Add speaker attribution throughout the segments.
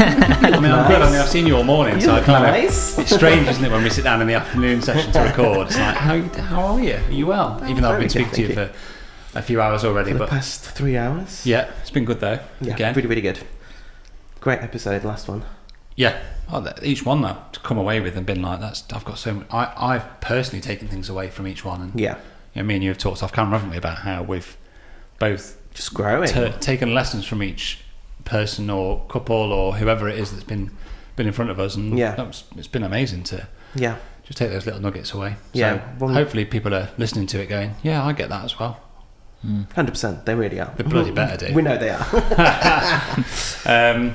Speaker 1: I mean, I'm good. I mean, I've seen you all morning, so I kind of.
Speaker 2: Nice.
Speaker 1: It's strange, isn't it, when we sit down in the afternoon session to record? It's like, how are you? Are you well? Even though I've been speaking to you for a few hours already,
Speaker 2: For the
Speaker 1: but
Speaker 2: past 3 hours.
Speaker 1: yeah, it's been good though.
Speaker 2: Yeah,
Speaker 1: Again.
Speaker 2: really, really good. Great episode, last one.
Speaker 1: Yeah, each one though to come away with and been like, I've got so much. I've personally taken things away from each one, and
Speaker 2: Yeah,
Speaker 1: me and you have talked off camera, haven't we, about how we've both
Speaker 2: just growing.
Speaker 1: taken lessons from each person or couple or whoever it is that's been in front of us, and it's been amazing to just take those little nuggets away.
Speaker 2: Yeah,
Speaker 1: so hopefully people are listening to it going, yeah, I get that as well.
Speaker 2: 100%, they really are.
Speaker 1: They bloody better do.
Speaker 2: We know they are.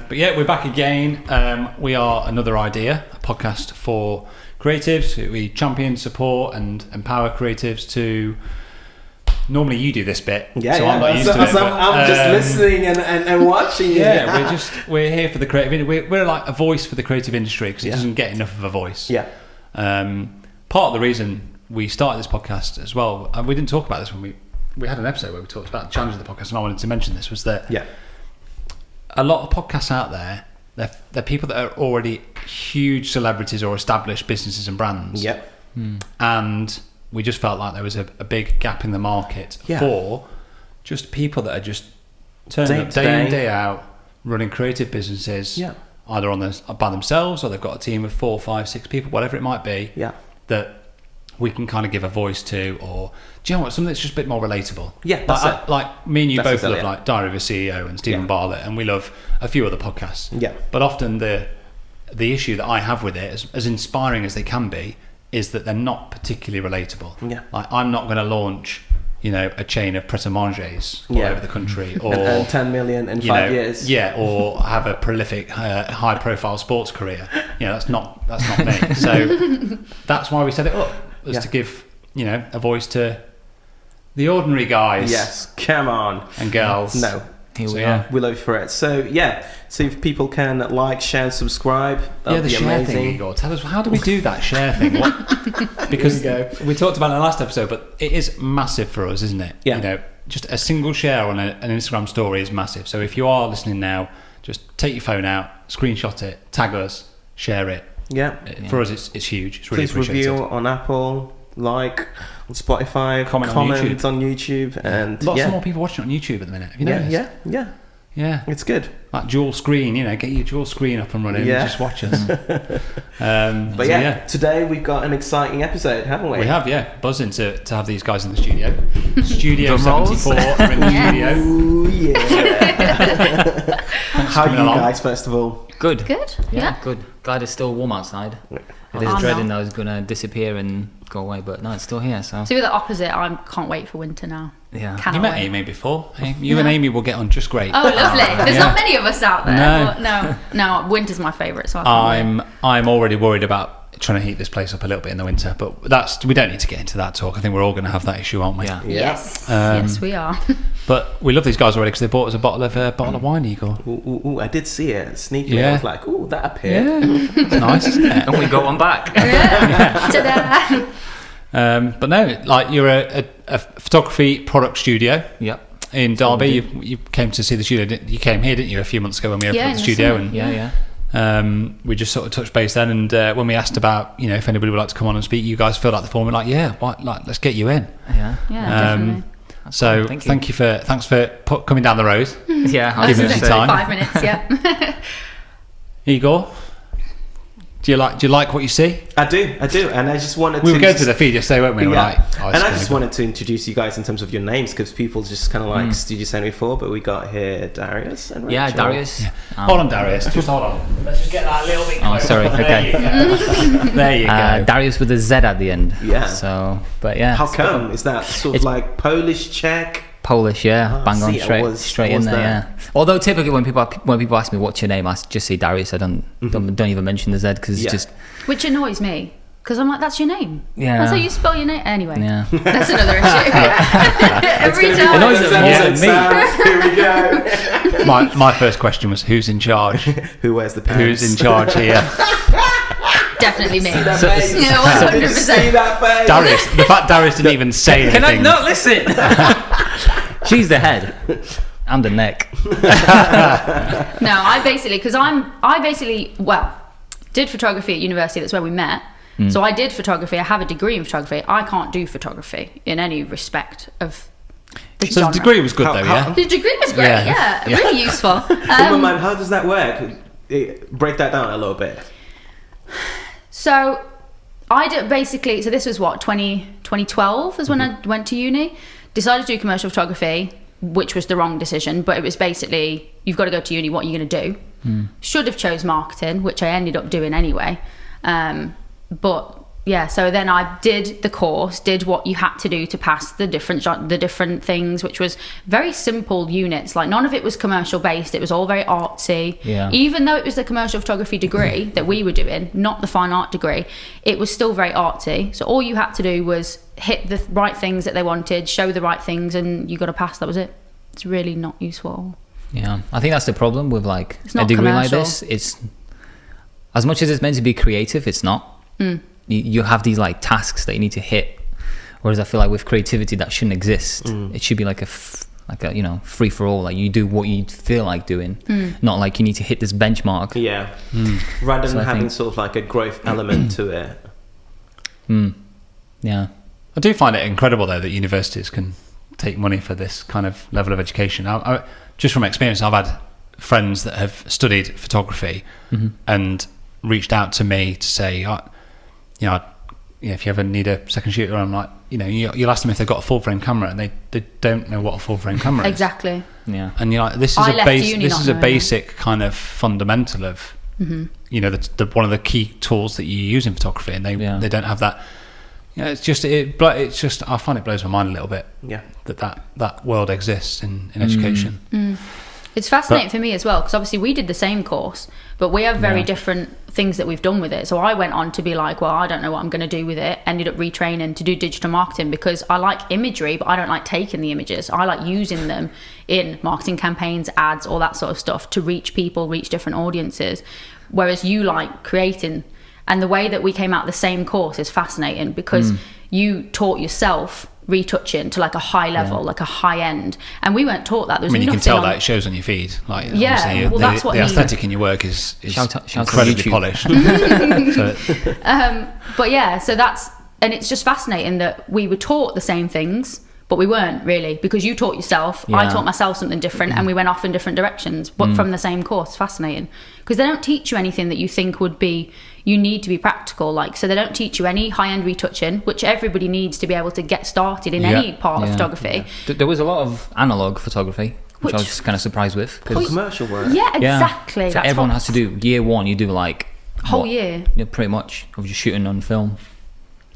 Speaker 1: But yeah, we're back again. We are Another Idea, a podcast for creatives. We champion, support and empower creatives to... Normally you do this bit, so I'm not used to it.
Speaker 2: I'm just listening and watching.
Speaker 1: Yeah, we're here for the creative. We're like a voice for the creative industry because it doesn't get enough of a voice. Yeah. Part of the reason we started this podcast as well, and we didn't talk about this when we had an episode where we talked about the challenge of the podcast, and I wanted to mention this, was that a lot of podcasts out there, they're people that are already huge celebrities or established businesses and brands. Yep. And we just felt like there was a big gap in the market for just people that are just turning up day in, day out, running creative businesses, either by themselves or they've got a team of 4, 5, 6 people, whatever it might be, that we can kind of give a voice to, or do you know what, something that's just a bit more relatable. Yeah, like me and you both love like Diary of a CEO and Stephen Bartlett, and we love a few other podcasts. Yeah. But often the issue that I have with it, as inspiring as they can be, is that they're not particularly relatable. Yeah. Like, I'm not going to launch, a chain of pret-a-manger's all over the country, or
Speaker 2: and 10 million in 5 years.
Speaker 1: Yeah, or have a prolific, high-profile sports career. That's not me. So that's why we set it up, was to give a voice to the ordinary guys.
Speaker 2: Yes, come on,
Speaker 1: and girls.
Speaker 2: No, here we are. We love you for it. So so if people can like, share, subscribe, that'd be
Speaker 1: share
Speaker 2: amazing.
Speaker 1: Thing, Igor. Tell us, how do we do that share thing? Because we talked about it in the last episode, but it is massive for us, isn't it? Yeah. Just a single share on an Instagram story is massive. So if you are listening now, just take your phone out, screenshot it, tag us, share it. Yeah. For us, it's huge. It's really appreciated. Please
Speaker 2: review on Apple, like on Spotify, comment on YouTube, and
Speaker 1: lots more people watching it on YouTube at the minute. Have you noticed? Yeah. It's good. Like dual screen, get your dual screen up and running and just watch us.
Speaker 2: Today we've got an exciting episode, haven't we?
Speaker 1: We have, buzzing to have these guys in the studio. Studio 74 are in the studio.
Speaker 2: Ooh, yeah. How are you guys, first of all?
Speaker 3: Good. Yeah, good. Glad it's still warm outside. There's dreading that I was going to disappear and go away, but no, it's still here. So
Speaker 4: we're the opposite. I can't wait for winter now.
Speaker 1: Yeah. You met Amy before. You and Amy will get on just great.
Speaker 4: Oh, lovely. There's not many of us out there. No, winter's my favourite. So
Speaker 1: I'm already worried about trying to heat this place up a little bit in the winter, but we don't need to get into that talk. I think we're all going to have that issue, aren't we?
Speaker 4: Yeah. Yes, we are.
Speaker 1: But we love these guys already because they bought us a bottle of wine, Igor.
Speaker 2: Ooh, I did see it sneakily. I was like, ooh, that appeared.
Speaker 1: Yeah, that's nice, isn't it?
Speaker 3: And we got one back.
Speaker 4: Ta-da.
Speaker 1: But no, like, you're a photography product studio.
Speaker 3: Yep.
Speaker 1: In Derby, you came to see the studio. You came here, didn't you, a few months ago when we opened up the studio? And we just sort of touched base then, and when we asked about if anybody would like to come on and speak, you guys filled out the form. We're like, let's get you in.
Speaker 4: Yeah, definitely.
Speaker 1: So thanks for coming down the road.
Speaker 3: Yeah,
Speaker 1: giving us your time.
Speaker 4: 5 minutes. Yeah.
Speaker 1: Igor, do you like what you see?
Speaker 2: I do, and I just wanted
Speaker 1: to... We were going through the feed yesterday, weren't we?
Speaker 2: And I just wanted to introduce you guys in terms of your names, because people just kind of like Studio 74, but we got here Darius and Rachel.
Speaker 3: Yeah, Darius.
Speaker 1: Hold on, Darius. Just hold on. Let's just get that a little bit closer.
Speaker 3: Oh, sorry. Okay.
Speaker 1: There you go.
Speaker 3: Darius with a Z at the end.
Speaker 2: Yeah.
Speaker 3: So, but yeah.
Speaker 2: How come? Is that sort of like Polish, Czech?
Speaker 3: Polish, bang on, straight in there. Yeah. Although typically when people ask me what's your name, I just say Darius. I don't even mention the Z because it's just.
Speaker 4: Which annoys me, because I'm like, that's your name.
Speaker 3: Yeah.
Speaker 4: That's how you spell your name. Anyway.
Speaker 3: Yeah.
Speaker 4: That's another issue. Every time.
Speaker 1: Annoys
Speaker 2: me. Here we go.
Speaker 1: My first question was, who's in charge?
Speaker 2: Who wears the pants?
Speaker 1: Who's in charge here?
Speaker 4: Definitely me.
Speaker 2: See that face?
Speaker 4: No, 100%.
Speaker 2: See that face?
Speaker 1: Darius. The fact Darius didn't even say anything.
Speaker 3: Can I not listen? She's the head. I'm the neck.
Speaker 4: No, I basically did photography at university. That's where we met. So I did photography. I have a degree in photography. I can't do photography in any respect of the genre.
Speaker 1: The degree was good though, yeah?
Speaker 4: The degree was great, yeah. Really useful.
Speaker 2: How does that work? Break that down a little bit.
Speaker 4: So I did basically, so this was 2012 is when I went to uni. Decided to do commercial photography, which was the wrong decision, but it was basically, you've got to go to uni, what are you going to do? Should have chose marketing, which I ended up doing anyway. But yeah, so then I did the course, did what you had to do to pass the different things, which was very simple units. Like none of it was commercial based. It was all very artsy.
Speaker 3: Yeah.
Speaker 4: Even though it was the commercial photography degree that we were doing, not the fine art degree, it was still very artsy. So all you had to do was hit the right things that they wanted, show the right things, and you got to pass. That was it. It's really not useful.
Speaker 3: Yeah, I think that's the problem with like
Speaker 4: It's
Speaker 3: a
Speaker 4: not
Speaker 3: degree
Speaker 4: commercial.
Speaker 3: like this. It's as much as it's meant to be creative, it's not. You have these like tasks that you need to hit, whereas I feel like with creativity that shouldn't exist. It should be like a free for all. Like you do what you feel like doing, not like you need to hit this benchmark.
Speaker 2: Yeah, rather than having sort of like a growth element to it.
Speaker 3: Yeah,
Speaker 1: I do find it incredible though that universities can take money for this kind of level of education. I just from experience, I've had friends that have studied photography and reached out to me to say, if you ever need a second shooter, I'm like, you'll ask them if they've got a full frame camera, and they don't know what a full frame camera is.
Speaker 4: Exactly.
Speaker 3: Yeah.
Speaker 1: And you're like, this is a basic kind of fundamental of, the one of the key tools that you use in photography, and they don't have that. It's just I find it blows my mind a little bit.
Speaker 2: Yeah.
Speaker 1: That world exists in education.
Speaker 4: It's fascinating for me as well, because obviously we did the same course, but we have very different things that we've done with it. So I went on to be like, well, I don't know what I'm going to do with it. Ended up retraining to do digital marketing because I like imagery, but I don't like taking the images. I like using them in marketing campaigns, ads, all that sort of stuff to reach people, reach different audiences. Whereas you like creating. And the way that we came out the same course is fascinating because you taught yourself retouching to like a high level, like a high end, and we weren't taught that.
Speaker 1: You can tell that it shows on your feed. Like,
Speaker 4: that's what
Speaker 1: the aesthetic in your work is
Speaker 3: shout
Speaker 1: incredibly polished.
Speaker 4: But yeah, so and it's just fascinating that we were taught the same things, but we weren't really, because you taught yourself, I taught myself something different, and we went off in different directions, but from the same course. Fascinating, because they don't teach you anything that you think you need to be practical. Like, so they don't teach you any high-end retouching, which everybody needs to be able to get started in any part of photography.
Speaker 3: There was a lot of analog photography, which I was kind of surprised with.
Speaker 2: Commercial work.
Speaker 4: Yeah, exactly.
Speaker 3: So everyone has to do year one. You do like
Speaker 4: whole year.
Speaker 3: Yeah, pretty much of just shooting on film.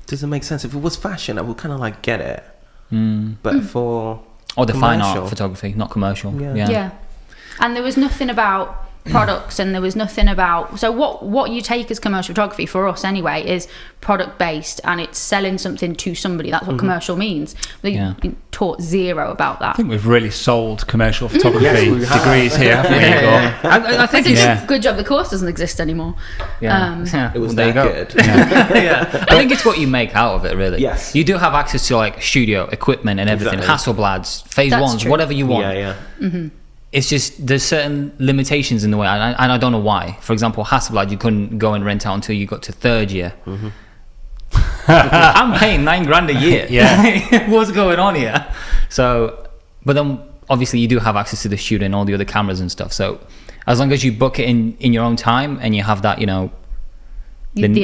Speaker 2: Doesn't make sense. If it was fashion, I would kind of like get it. But for
Speaker 3: the fine art photography, not commercial.
Speaker 4: Yeah. And there was nothing about products, and there was nothing about, so what you take as commercial photography for us anyway is product based, and it's selling something to somebody. That's what commercial means. You taught zero about that.
Speaker 1: I think we've really sold commercial photography degrees here, haven't we, Igor?
Speaker 4: I think it's a good job the course doesn't exist anymore.
Speaker 2: It was
Speaker 3: there
Speaker 2: that
Speaker 3: you go.
Speaker 2: good.
Speaker 3: I think it's what you make out of it, really.
Speaker 2: Yes.
Speaker 3: You do have access to like studio equipment and everything, Hasselblads, phase
Speaker 4: That's
Speaker 3: ones,
Speaker 4: true.
Speaker 3: whatever you want.
Speaker 2: Yeah.
Speaker 3: It's just there's certain limitations in the way, and I don't know why. For example, Hasselblad you couldn't go and rent out until you got to third year. I'm paying $9,000 a year.
Speaker 1: Yeah.
Speaker 3: What's going on here? So, but then obviously you do have access to the studio and all the other cameras and stuff. So, as long as you book it in your own time and you have that, the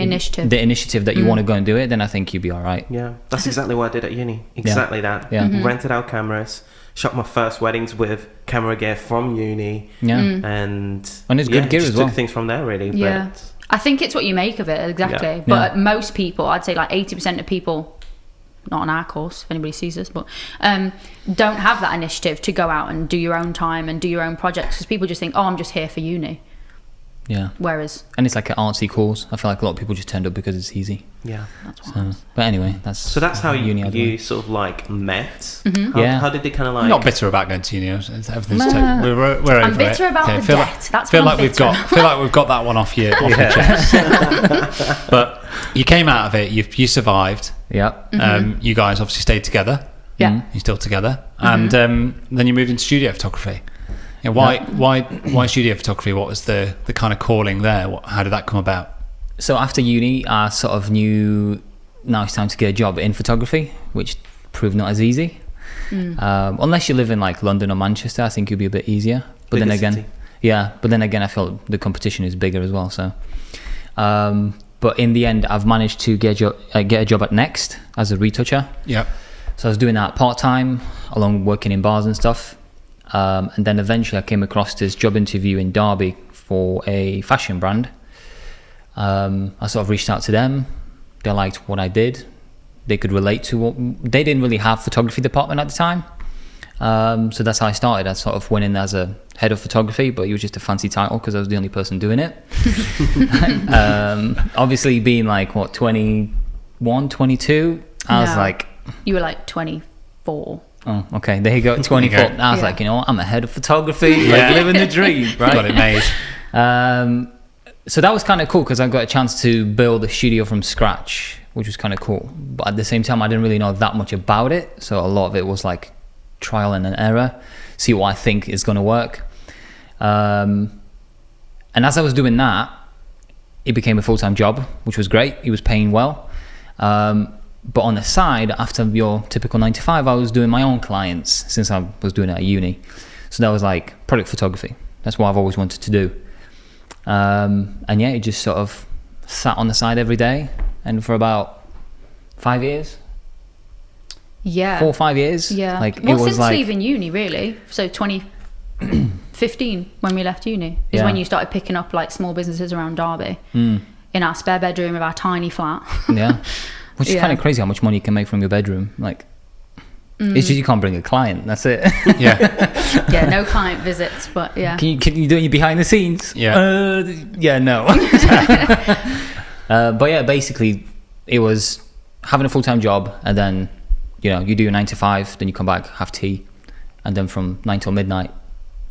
Speaker 3: initiative that you want to go and do it, then I think you'd be all right.
Speaker 2: Yeah, that's exactly what I did at uni. Exactly that.
Speaker 3: Yeah.
Speaker 2: Rented out cameras. Shot my first weddings with camera gear from uni.
Speaker 3: Yeah.
Speaker 2: And
Speaker 3: it's good gear as well.
Speaker 2: Took things from there, really.
Speaker 4: Yeah.
Speaker 2: But
Speaker 4: I think it's what you make of it, exactly. But most people, I'd say like 80% of people, not on our course, if anybody sees this, but don't have that initiative to go out and do your own time and do your own projects, because people just think, I'm just here for uni.
Speaker 3: Yeah.
Speaker 4: Whereas...
Speaker 3: And it's like an artsy course. I feel like a lot of people just turned up because it's easy.
Speaker 2: Yeah.
Speaker 4: That's what
Speaker 3: but anyway, that's...
Speaker 2: So that's how you sort of like met? How did they kind of like...
Speaker 1: I'm not bitter about going to uni. Everything's we're over
Speaker 4: I'm bitter
Speaker 1: it.
Speaker 4: about the debt. That's
Speaker 1: feel like we've got that one off your chest. But you came out of it. You survived.
Speaker 3: Yeah.
Speaker 1: You guys obviously stayed together.
Speaker 4: Yeah.
Speaker 1: You're still together. And then you moved into studio photography. Yeah, why studio photography? What was the kind of calling there? How did that come about?
Speaker 3: So after uni, I sort of knew now it's time to get a job in photography, which proved not as easy. Unless you live in like London or Manchester, I think it'd be a bit easier. But then again, I feel the competition is bigger as well. So, but in the end, I've managed to get a job at Next as a retoucher.
Speaker 1: Yeah.
Speaker 3: So I was doing that part-time, along working in bars and stuff. And then eventually I came across this job interview in Derby for a fashion brand. I sort of reached out to them. They liked what I did. They could relate to what... They didn't really have photography department at the time. So that's how I started. I sort of went in as a head of photography, but it was just a fancy title because I was the only person doing it. Obviously being like, 21, 22, I was like...
Speaker 4: You were like 24.
Speaker 3: Oh, okay. There you go. 24. Okay. I was like, you know what? I'm a head of photography. Like living the dream, right?
Speaker 1: Got it made.
Speaker 3: So that was kind of cool because I got a chance to build a studio from scratch, which was kind of cool. But at the same time, I didn't really know that much about it. So a lot of it was like trial and error, see what I think is going to work. And as I was doing that, it became a full-time job, which was great. It was paying well. But on the side, after your typical 9 to 5, I was doing my own clients since I was doing it at uni. So that was like product photography. That's what I've always wanted to do. And yeah, it just sort of sat on the side every day. And for about 5 years.
Speaker 4: Yeah.
Speaker 3: 4 or 5 years.
Speaker 4: Yeah.
Speaker 3: Like,
Speaker 4: well,
Speaker 3: it was
Speaker 4: since
Speaker 3: like,
Speaker 4: leaving uni, really. So 2015, when we left uni, is when you started picking up like small businesses around Derby in our spare bedroom of our tiny flat.
Speaker 3: Yeah. Which is kind of crazy how much money you can make from your bedroom. Like, it's just you can't bring a client. That's it.
Speaker 1: Yeah.
Speaker 4: Yeah, no client visits, but yeah.
Speaker 3: Can you do any behind the scenes?
Speaker 1: Yeah.
Speaker 3: Yeah, no. But yeah, basically, it was having a full-time job, and then, you know, you do your 9 to 5, then you come back, have tea, and then from 9 till midnight,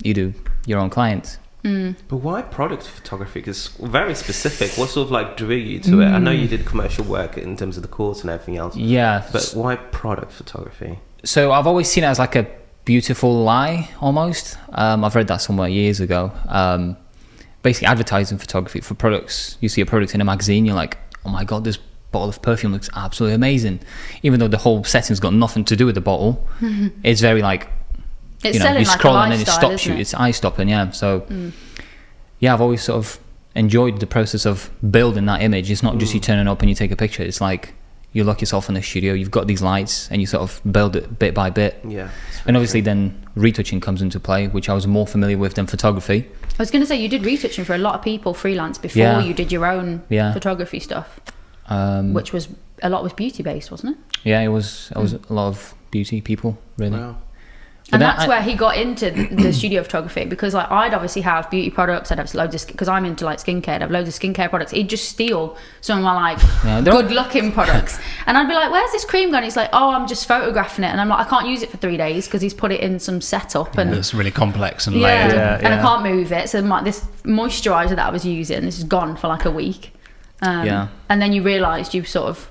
Speaker 3: you do your own clients.
Speaker 2: But why product photography? Because very specific. What sort of like drew you to it? I know you did commercial work in terms of the course and everything else.
Speaker 3: Yeah.
Speaker 2: But why product photography?
Speaker 3: So I've always seen it as like a beautiful lie, almost. I've read that somewhere years ago. Basically advertising photography for products. You see a product in a magazine, you're like, oh my God, this bottle of perfume looks absolutely amazing. Even though the whole setting's got nothing to do with the bottle, it's very like,
Speaker 4: It's
Speaker 3: you know, you
Speaker 4: like
Speaker 3: scroll and then it stops
Speaker 4: isn't
Speaker 3: you.
Speaker 4: it?
Speaker 3: It's eye stopping, yeah. So, yeah, I've always sort of enjoyed the process of building that image. It's not just you turning up and you take a picture. It's like you lock yourself in the studio, you've got these lights, and you sort of build it bit by bit.
Speaker 2: Yeah.
Speaker 3: And obviously then retouching comes into play, which I was more familiar with than photography.
Speaker 4: I was going to say, you did retouching for a lot of people freelance before you did your own photography stuff, which was a lot was beauty based, wasn't it?
Speaker 3: Yeah, it was a lot of beauty people, really.
Speaker 2: Wow.
Speaker 4: And that's where he got into the studio photography, because like I'd obviously have beauty products, I'd have loads of, because I'm into like skincare, I'd have loads of skincare products. He'd just steal some of my like good looking products, and I'd be like, where's this cream gone? He's like, oh, I'm just photographing it, and I'm like, I can't use it for 3 days because he's put it in some setup and
Speaker 1: it's really complex and layered.
Speaker 4: And I can't move it, so like this moisturizer that I was using, this is gone for like a week. And then you realised you sort of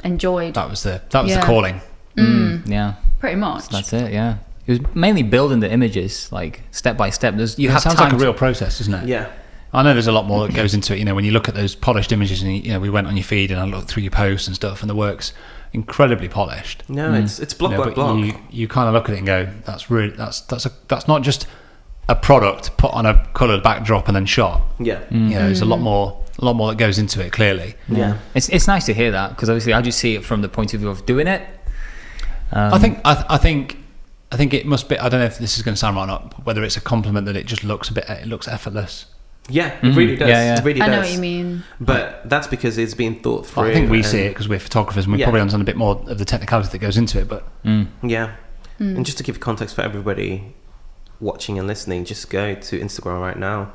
Speaker 4: enjoyed
Speaker 1: that was the calling.
Speaker 3: Yeah,
Speaker 4: pretty much.
Speaker 3: So that's it. Yeah. It was mainly building the images, like step by step.
Speaker 1: It sounds like a real process, doesn't it?
Speaker 2: Yeah.
Speaker 1: I know there's a lot more that goes into it. You know, when you look at those polished images, and you know, we went on your feed and I looked through your posts and stuff, and the work's incredibly polished.
Speaker 2: No, it's block by block.
Speaker 1: You kind of look at it and go, that's not just a product put on a coloured backdrop and then shot.
Speaker 2: Yeah.
Speaker 1: You know, there's a lot more that goes into it. Clearly.
Speaker 2: Yeah.
Speaker 3: It's nice to hear that, because obviously I just see it from the point of view of doing it.
Speaker 1: I think it must be. I don't know if this is going to sound right or not. Whether it's a compliment that it looks effortless.
Speaker 2: Yeah, it really does.
Speaker 3: Yeah.
Speaker 2: It really does.
Speaker 4: I know what you mean.
Speaker 2: But that's because it's being thought through.
Speaker 1: I think we see it because we're photographers, and we probably understand a bit more of the technicality that goes into it. But
Speaker 2: and just to give context for everybody watching and listening, just go to Instagram right now,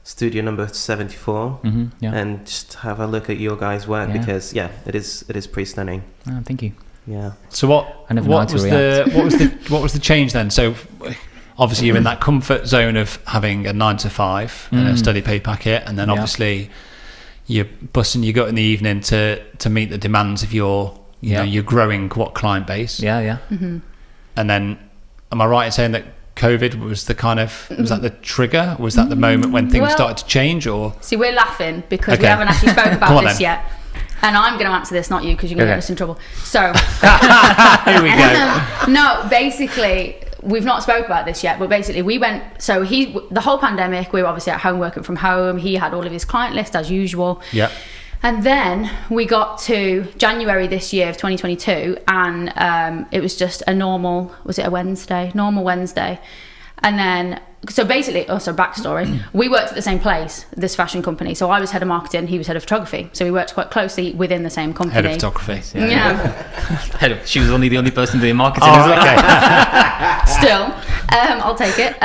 Speaker 2: studio number 74, and just have a look at your guys' work, because it is pretty stunning.
Speaker 3: Oh, thank you.
Speaker 2: Yeah.
Speaker 1: So what was the change then? So obviously you're in that comfort zone of having a 9 to 5 and a study pay packet, and then obviously you're busting your gut in the evening to meet the demands of your growing client base.
Speaker 3: Yeah.
Speaker 1: And then, am I right in saying that COVID was the kind of, was that the trigger? Was that the moment when things started to change, or?
Speaker 4: See, we're laughing because we haven't actually spoken about this yet. And I'm going to answer this, not you, because you're going to get us in trouble. So,
Speaker 1: here we go.
Speaker 4: No, basically, we've not spoke about this yet, but basically we went, so the whole pandemic, we were obviously at home working from home. He had all of his client list as usual.
Speaker 1: Yeah.
Speaker 4: And then we got to January this year of 2022, and it was just a normal Wednesday. And then, so basically, backstory, we worked at the same place, this fashion company. So I was head of marketing, he was head of photography. So we worked quite closely within the same company.
Speaker 1: Head of photography.
Speaker 3: Yeah. She was only the only person doing marketing.
Speaker 1: Okay.
Speaker 4: Still, I'll take it.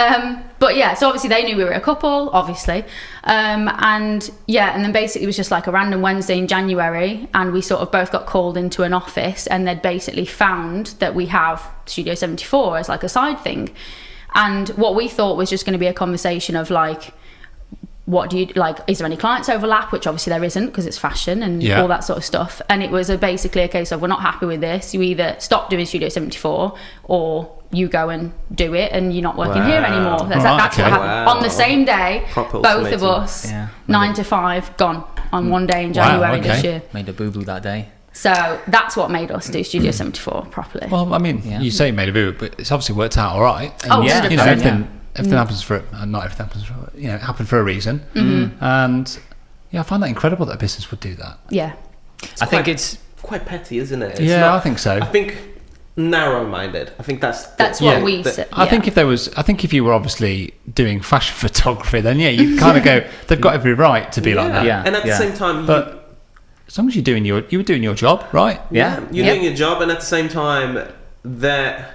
Speaker 4: But yeah, so obviously they knew we were a couple, obviously. And then basically it was just like a random Wednesday in January, and we sort of both got called into an office, and they'd basically found that we have Studio 74 as like a side thing. And what we thought was just going to be a conversation of like, what do you like? Is there any clients overlap? Which obviously there isn't, because it's fashion and all that sort of stuff. And it was basically a case of, we're not happy with this. You either stop doing Studio 74 or you go and do it, and you're not working here anymore. That's what happened. On the same day, both of us, 9 to 5, gone on one day in January this year.
Speaker 3: Made a boo-boo that day.
Speaker 4: So that's what made us do Studio 74 properly.
Speaker 1: Well, I mean, you say made a boo, but it's obviously worked out all right.
Speaker 4: And,
Speaker 1: you know, everything happens for not everything happens for, you know, it happened for a reason. And I find that incredible that a business would do that.
Speaker 4: Yeah,
Speaker 3: I think it's
Speaker 2: quite petty, isn't it?
Speaker 1: I think so.
Speaker 2: I think narrow-minded. I think that's
Speaker 4: what we said.
Speaker 1: I think if you were obviously doing fashion photography, then you kind of go, they've got every right to be like that.
Speaker 2: Yeah. And at the same time,
Speaker 1: but as long as you were doing your job, right?
Speaker 2: You're doing your job, and at the same time, there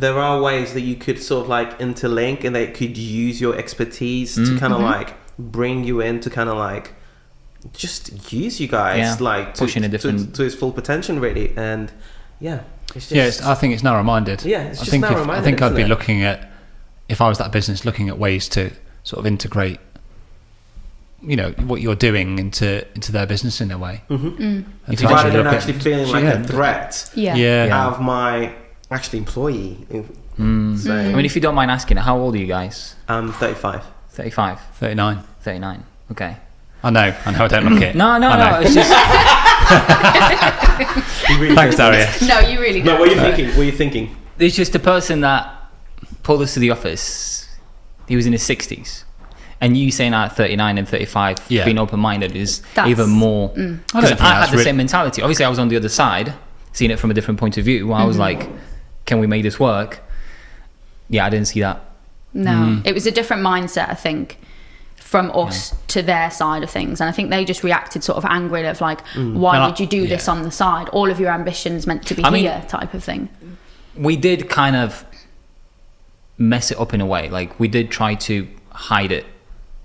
Speaker 2: are ways that you could sort of like interlink, and they could use your expertise to kind of like bring you in to kind of like just use you guys like
Speaker 3: pushing a different
Speaker 2: to its full potential, really. And it's just,
Speaker 1: I think it's narrow-minded.
Speaker 2: It's just narrow-minded.
Speaker 1: I think I'd be looking at, if I was that business, looking at ways to sort of integrate, you know, what you're doing into their business in a way.
Speaker 2: If rather than actually feeling like a threat of my actually employee.
Speaker 3: I mean, if you don't mind asking, how old are you guys?
Speaker 2: 35.
Speaker 3: 35?
Speaker 1: 39.
Speaker 3: 39, okay.
Speaker 1: I know, I don't look it.
Speaker 3: No, it's just...
Speaker 1: Thanks, Darius.
Speaker 4: No, you really don't.
Speaker 2: No, what are you thinking?
Speaker 3: It's just the person that pulled us to the office, he was in his 60s. And you saying at 39 and 35, being open-minded is even more... Because I had the same mentality. Obviously, I was on the other side, seeing it from a different point of view. I was like, can we make this work? Yeah, I didn't see that.
Speaker 4: No, it was a different mindset, I think, from us to their side of things. And I think they just reacted sort of angrily of like, why would you do this on the side? All of your ambitions meant to be here type of thing.
Speaker 3: We did kind of mess it up in a way. Like, we did try to hide it.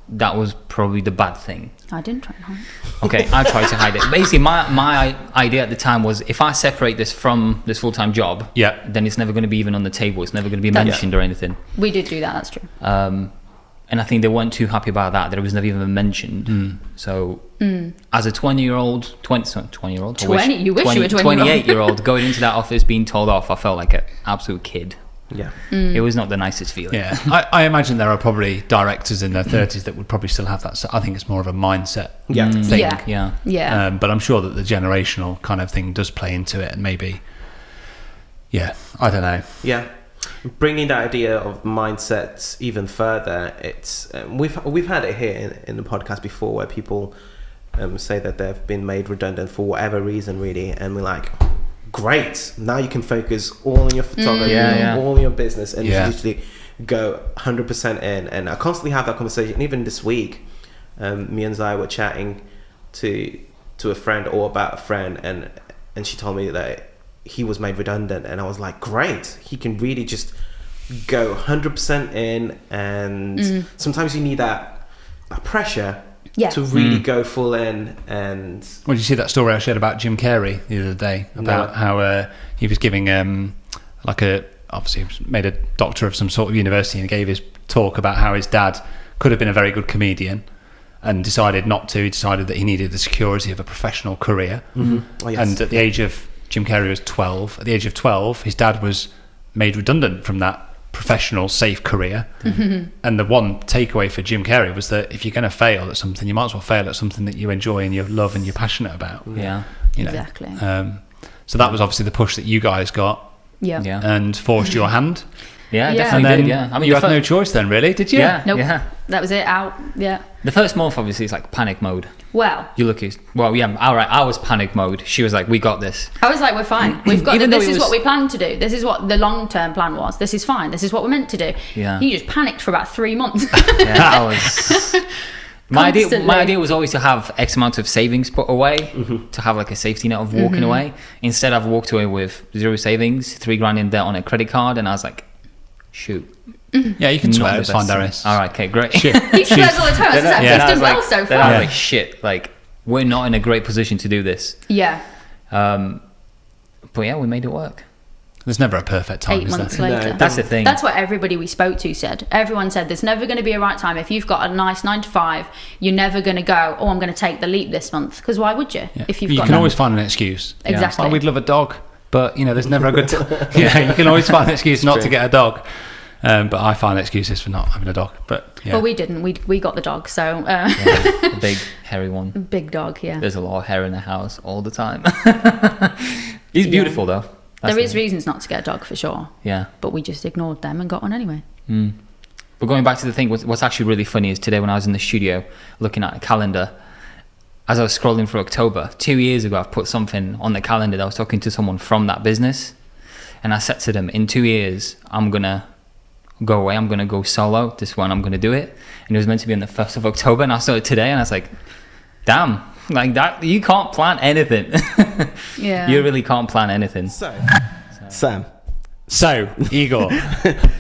Speaker 3: That was probably the bad thing.
Speaker 4: I didn't try and hide it.
Speaker 3: Okay, I tried to hide it. Basically, my idea at the time was, if I separate this from this full-time job, then it's never going to be even on the table. It's never going to be mentioned or anything.
Speaker 4: We did do that, that's true.
Speaker 3: And I think they weren't too happy about that it was never even mentioned. So, as a 20-year-old, 20-year-old?
Speaker 4: You wish you were
Speaker 3: 28-year-old, going into that office, being told off, I felt like an absolute kid.
Speaker 2: Yeah.
Speaker 3: It was not the nicest feeling.
Speaker 1: Yeah. I imagine there are probably directors in their 30s that would probably still have that. So I think it's more of a mindset thing.
Speaker 4: Yeah.
Speaker 1: But I'm sure that the generational kind of thing does play into it, and maybe, I don't know.
Speaker 2: Yeah. Bringing that idea of mindsets even further, it's we've had it here in the podcast before, where people say that they've been made redundant for whatever reason, really, and we're like, great, now you can focus all on your photography, all on your business, and literally go 100% in. And I constantly have that conversation. Even this week, me and Zai were chatting to a friend, or about a friend, and she told me that he was made redundant, and I was like, great, he can really just go 100% in. And sometimes you need that pressure to really go full in. And
Speaker 1: well, did you see that story I shared about Jim Carrey the other day about how he was giving obviously he was made a doctor of some sort of university, and gave his talk about how his dad could have been a very good comedian and decided not to. He decided that he needed the security of a professional career. And at the age of, Jim Carrey was 12. At the age of 12, his dad was made redundant from that professional, safe career. And the one takeaway for Jim Carrey was that if you're going to fail at something, you might as well fail at something that you enjoy and you love and you're passionate about.
Speaker 3: Yeah,
Speaker 1: you know?
Speaker 4: Exactly.
Speaker 1: So that was obviously the push that you guys got.
Speaker 4: Yeah.
Speaker 1: And forced your hand.
Speaker 3: Yeah,
Speaker 4: Yeah.
Speaker 3: definitely
Speaker 1: And then
Speaker 3: did. Yeah, I mean,
Speaker 1: you had no choice then, really, did you?
Speaker 3: Yeah,
Speaker 4: Nope.
Speaker 3: yeah.
Speaker 4: That was it. Out. Yeah.
Speaker 3: The first month, obviously, is like panic mode.
Speaker 4: Well,
Speaker 3: You look at, well, yeah, all right. I was panic mode. She was like, "We got this."
Speaker 4: I was like, we're fine. We've got
Speaker 3: Even
Speaker 4: this.
Speaker 3: though
Speaker 4: Is
Speaker 3: it
Speaker 4: what
Speaker 3: was-
Speaker 4: we planned to do. This is what the long-term plan was. This is fine. This is what we're meant to do.
Speaker 3: Yeah.
Speaker 4: He just panicked for about 3 months.
Speaker 3: Yeah, I was. My
Speaker 4: Constantly.
Speaker 3: idea was always to have X amount of savings put away, to have like a safety net of walking away. Instead, I've walked away with 0 savings, $3,000 in debt on a credit card, and I was like, shoot.
Speaker 1: Yeah, you can
Speaker 3: Not
Speaker 1: swear.
Speaker 3: the
Speaker 1: It's fine,
Speaker 3: best thing.
Speaker 1: Darius.
Speaker 3: All right, okay, great.
Speaker 1: Shit.
Speaker 4: He swears all the time. It's like,
Speaker 3: Then
Speaker 4: he's
Speaker 3: I
Speaker 4: done
Speaker 3: was
Speaker 4: well
Speaker 3: like,
Speaker 4: so
Speaker 3: then I
Speaker 4: far.
Speaker 3: was like, shit, like we're not in a great position to do this.
Speaker 4: Yeah.
Speaker 3: But yeah, we made it work.
Speaker 1: There's never a perfect time,
Speaker 4: 8
Speaker 1: is
Speaker 4: months
Speaker 1: there?
Speaker 4: later.
Speaker 2: No.
Speaker 3: That's the thing.
Speaker 4: That's what everybody we spoke to said. Everyone said there's never going to be a right time. If you've got a nice 9 to 5, you're never going to go, oh, I'm going to take the leap this month. Because why would you?
Speaker 1: Yeah.
Speaker 4: If you've
Speaker 1: you
Speaker 4: got
Speaker 1: can
Speaker 4: none?
Speaker 1: always find an excuse.
Speaker 4: Exactly.
Speaker 1: Oh, we'd love a dog, but you know, there's never a good time. Yeah, you can always find an excuse not to get a dog. But I find excuses for not having a dog. But yeah.
Speaker 4: Well, we didn't. We got the dog, so
Speaker 3: A big hairy one.
Speaker 4: big dog. Yeah.
Speaker 3: There's a lot of hair in the house all the time. He's beautiful though. That's
Speaker 4: There is
Speaker 3: the-
Speaker 4: reasons not to get a dog for sure,
Speaker 3: Yeah.
Speaker 4: but we just ignored them and got one anyway.
Speaker 3: But going back to the thing, what's actually really funny is today when I was in the studio looking at a calendar, as I was scrolling through October, 2 years ago, I've put something on the calendar that I was talking to someone from that business. And I said to them, in 2 years, I'm going to go away. I'm going to go solo. This one, I'm going to do it. And it was meant to be on the 1st of October. And I saw it today and I was like, damn, like that, you can't plan anything.
Speaker 4: Yeah.
Speaker 3: You really can't plan anything.
Speaker 2: So, Sam,
Speaker 1: So, Igor.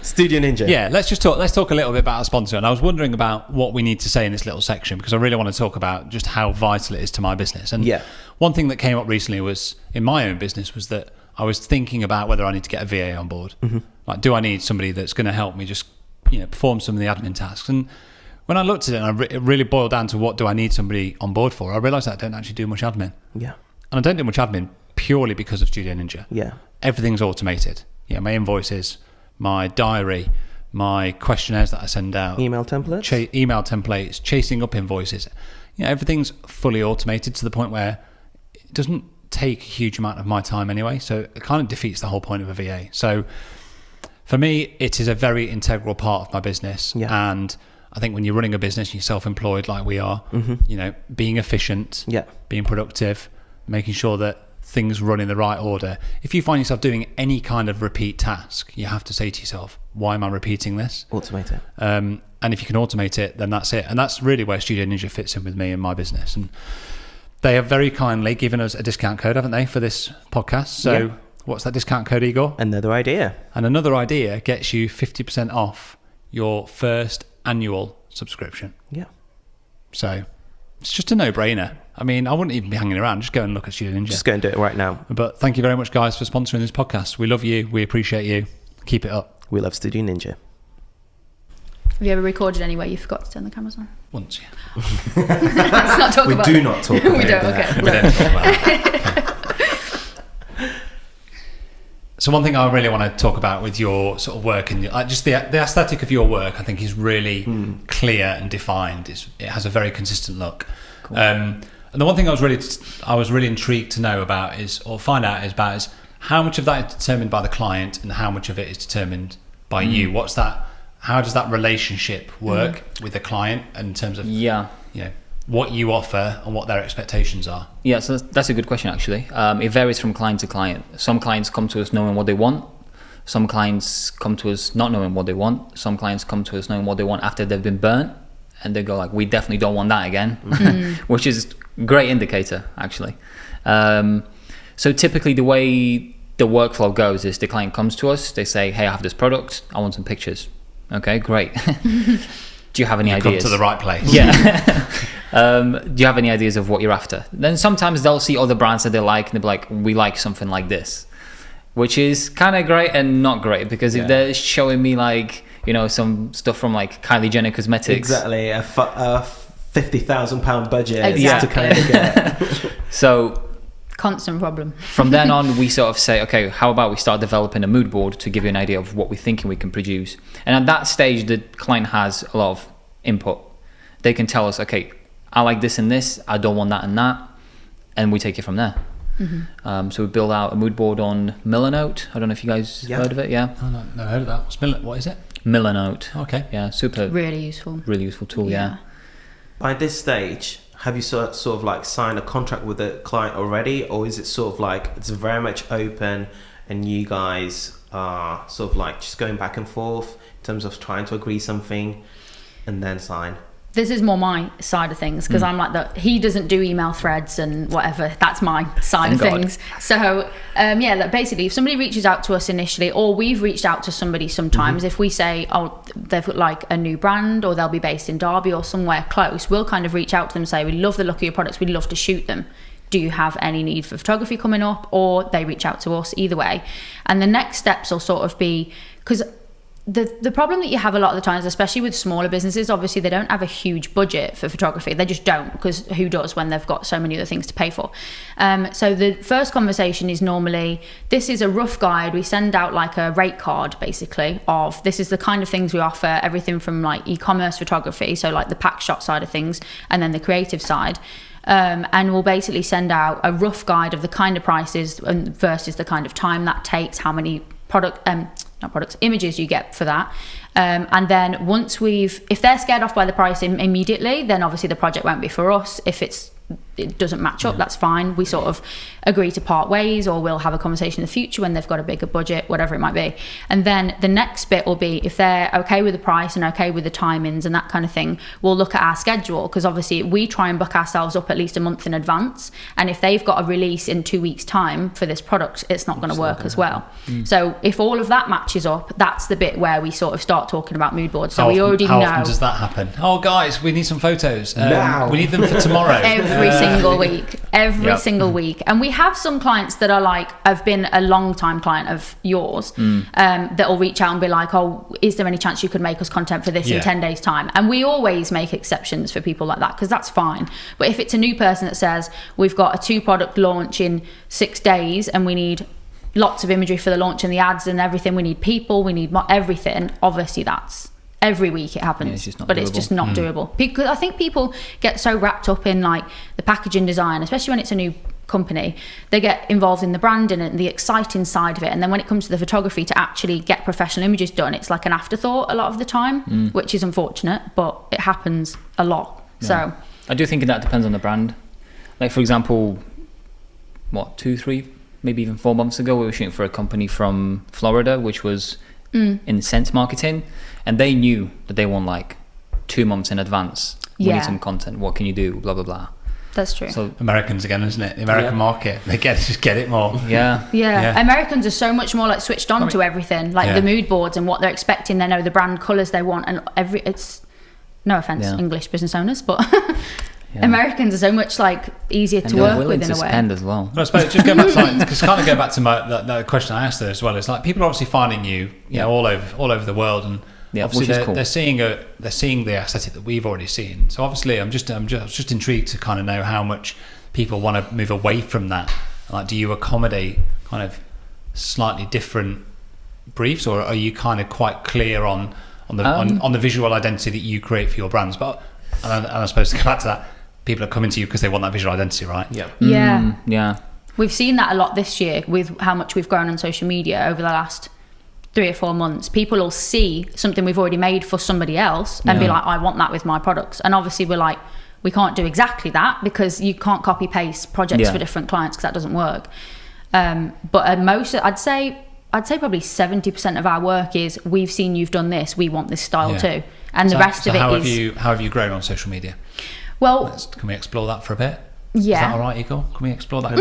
Speaker 2: Studio Ninja.
Speaker 1: Yeah, let's talk a little bit about our sponsor. And I was wondering about what we need to say in this little section because I really want to talk about just how vital it is to my business. And one thing that came up recently was in my own business was that I was thinking about whether I need to get a VA on board. Like, do I need somebody that's going to help me just, perform some of the admin tasks? And when I looked at it and it really boiled down to what do I need somebody on board for, I realised that I don't actually do much admin.
Speaker 2: Yeah.
Speaker 1: And I don't do much admin purely because of Studio Ninja.
Speaker 2: Yeah.
Speaker 1: Everything's automated. Yeah, my invoices, my diary, my questionnaires that I send out,
Speaker 2: Email templates.
Speaker 1: chasing up invoices. Everything's fully automated to the point where it doesn't take a huge amount of my time anyway. So it kind of defeats the whole point of a VA. So for me, it is a very integral part of my business.
Speaker 2: Yeah.
Speaker 1: And I think when you're running a business, you're self-employed like we are, being efficient, being productive, making sure that things run in the right order. If you find yourself doing any kind of repeat task, you have to say to yourself, why am I repeating this?
Speaker 2: Automate it.
Speaker 1: And if you can automate it, then that's it. And that's really where Studio Ninja fits in with me and my business. And they have very kindly given us a discount code, haven't they, for this podcast? So what's that discount code, Igor?
Speaker 2: Another idea.
Speaker 1: And another idea gets you 50% off your first annual subscription.
Speaker 2: Yeah.
Speaker 1: So it's just a no-brainer. I mean, I wouldn't even be hanging around. Just go and look at Studio Ninja.
Speaker 2: Just go and do it right now.
Speaker 1: But thank you very much, guys, for sponsoring this podcast. We love you. We appreciate you. Keep it up.
Speaker 2: We love Studio Ninja.
Speaker 4: Have you ever recorded anywhere you forgot to turn the cameras on?
Speaker 1: Once, yeah.
Speaker 4: Let's not talk about it.
Speaker 2: not talk
Speaker 4: We don't, okay.
Speaker 1: We don't talk about it. So one thing I really want to talk about with your sort of work and just the aesthetic of your work, I think is really clear and defined. It has a very consistent look. Cool. And the one thing I was really intrigued to know about is how much of that is determined by the client and how much of it is determined by you. How does that relationship work with the client in terms of what you offer and what their expectations are?
Speaker 3: Yeah, so that's a good question actually. It varies from client to client. Some clients come to us knowing what they want. Some clients come to us not knowing what they want. Some clients come to us knowing what they want after they've been burnt, and they go like, we definitely don't want that again, which is a great indicator actually. So typically the way the workflow goes is the client comes to us, they say, hey, I have this product, I want some pictures. Okay, great. Do you have any ideas?
Speaker 1: Come to the right place.
Speaker 3: Yeah. Do you have any ideas of what you're after? Then sometimes they'll see other brands that they like and they'll be like, we like something like this, which is kind of great and not great, because if they're showing me like, some stuff from like Kylie Jenner Cosmetics.
Speaker 2: Exactly, a £50,000 budget
Speaker 4: Exactly.
Speaker 2: to kind of get.
Speaker 3: So
Speaker 4: Constant problem.
Speaker 3: From then on, we sort of say, okay, how about we start developing a mood board to give you an idea of what we're thinking we can produce. And at that stage, the client has a lot of input. They can tell us, okay, I like this and this, I don't want that and that, and we take it from there. So we build out a mood board on Milanote. I don't know if you guys heard of it. Yeah.
Speaker 1: Oh, no, never heard of that. What is it?
Speaker 3: Milanote.
Speaker 1: Okay.
Speaker 3: Yeah, super.
Speaker 4: Really useful tool.
Speaker 3: Yeah.
Speaker 2: By this stage, have you sort of like signed a contract with the client already, or is it sort of like it's very much open and you guys are sort of like just going back and forth in terms of trying to agree something and then sign?
Speaker 4: This is more my side of things, because I'm like he doesn't do email threads and whatever. That's my side of things. So basically, if somebody reaches out to us initially, or we've reached out to somebody sometimes, if we say, oh, they've got like a new brand, or they'll be based in Derby or somewhere close, we'll kind of reach out to them and say, we love the look of your products, we'd love to shoot them. Do you have any need for photography coming up? Or they reach out to us, either way. And the next steps will sort of be, because the problem that you have a lot of the times, especially with smaller businesses, obviously they don't have a huge budget for photography. They just don't, because who does when they've got so many other things to pay for? So the first conversation is normally, this is a rough guide. We send out like a rate card, basically, of this is the kind of things we offer, everything from like e-commerce photography, so like the pack shot side of things, and then the creative side. And we'll basically send out a rough guide of the kind of prices versus the kind of time that takes, how many images you get for that. And then once if they're scared off by the price immediately, then obviously the project won't be for us. If it doesn't match up, that's fine. We sort of agree to part ways, or we'll have a conversation in the future when they've got a bigger budget, whatever it might be. And then the next bit will be, if they're okay with the price and okay with the timings and that kind of thing, we'll look at our schedule, because obviously we try and book ourselves up at least a month in advance. And if they've got a release in 2 weeks' time for this product, it's not going to work as well. So if all of that matches up, that's the bit where we sort of start talking about mood boards. So we already know.
Speaker 1: How often does that happen? Oh, guys, we need some photos. We need them for tomorrow.
Speaker 4: Every single week. Every single week. And we have some clients that are like, have been a long time client of yours, that will reach out and be like, oh, is there any chance you could make us content for this in 10 days time? And we always make exceptions for people like that, because that's fine. But if it's a new person that says, we've got a 2-product launch in 6 days and we need lots of imagery for the launch and the ads and everything, we need people, we need everything, obviously that's every week it happens, it's just not doable. Because I think people get so wrapped up in like the packaging design, especially when it's a new company, they get involved in the branding and the exciting side of it, and then when it comes to the photography, to actually get professional images done, it's like an afterthought a lot of the time, which is unfortunate, but it happens a lot. So
Speaker 3: I do think that depends on the brand. Like, for example, 2, 3, maybe even 4 months ago, we were shooting for a company from Florida, which was in scent marketing, and they knew that they want like 2 months in advance. We need some content. What can you do? Blah blah blah.
Speaker 4: That's true.
Speaker 1: So Americans again, isn't it? The American market, they just get it more.
Speaker 4: Yeah. Americans are so much more like switched on to everything, like the mood boards and what they're expecting. They know the brand colours they want, and it's no offense, English business owners, but Americans are so much like easier to work with in a way.
Speaker 3: Spend as well.
Speaker 1: But I suppose just go back to because kind of go back to the question I asked there as well. It's like people are obviously finding you know, all over the world, and obviously they're seeing the aesthetic that we've already seen. So obviously I'm just intrigued to kind of know how much people want to move away from that. Like, do you accommodate kind of slightly different briefs, or are you kind of quite clear on the visual identity that you create for your brands? But and I suppose to go back to that, people are coming to you because they want that visual identity, right?
Speaker 4: Yeah. We've seen that a lot this year with how much we've grown on social media over the last 3 or 4 months. People will see something we've already made for somebody else and be like, I want that with my products. And obviously we're like, we can't do exactly that, because you can't copy paste projects for different clients, because that doesn't work. But at most, I'd say probably 70% of our work is, we've seen you've done this, we want this style too. And the rest of it is...
Speaker 1: How have you grown on social media?
Speaker 4: Well...
Speaker 1: Can we explore that for a bit?
Speaker 4: Yeah.
Speaker 1: Is that all right, Igor? Can we explore that? All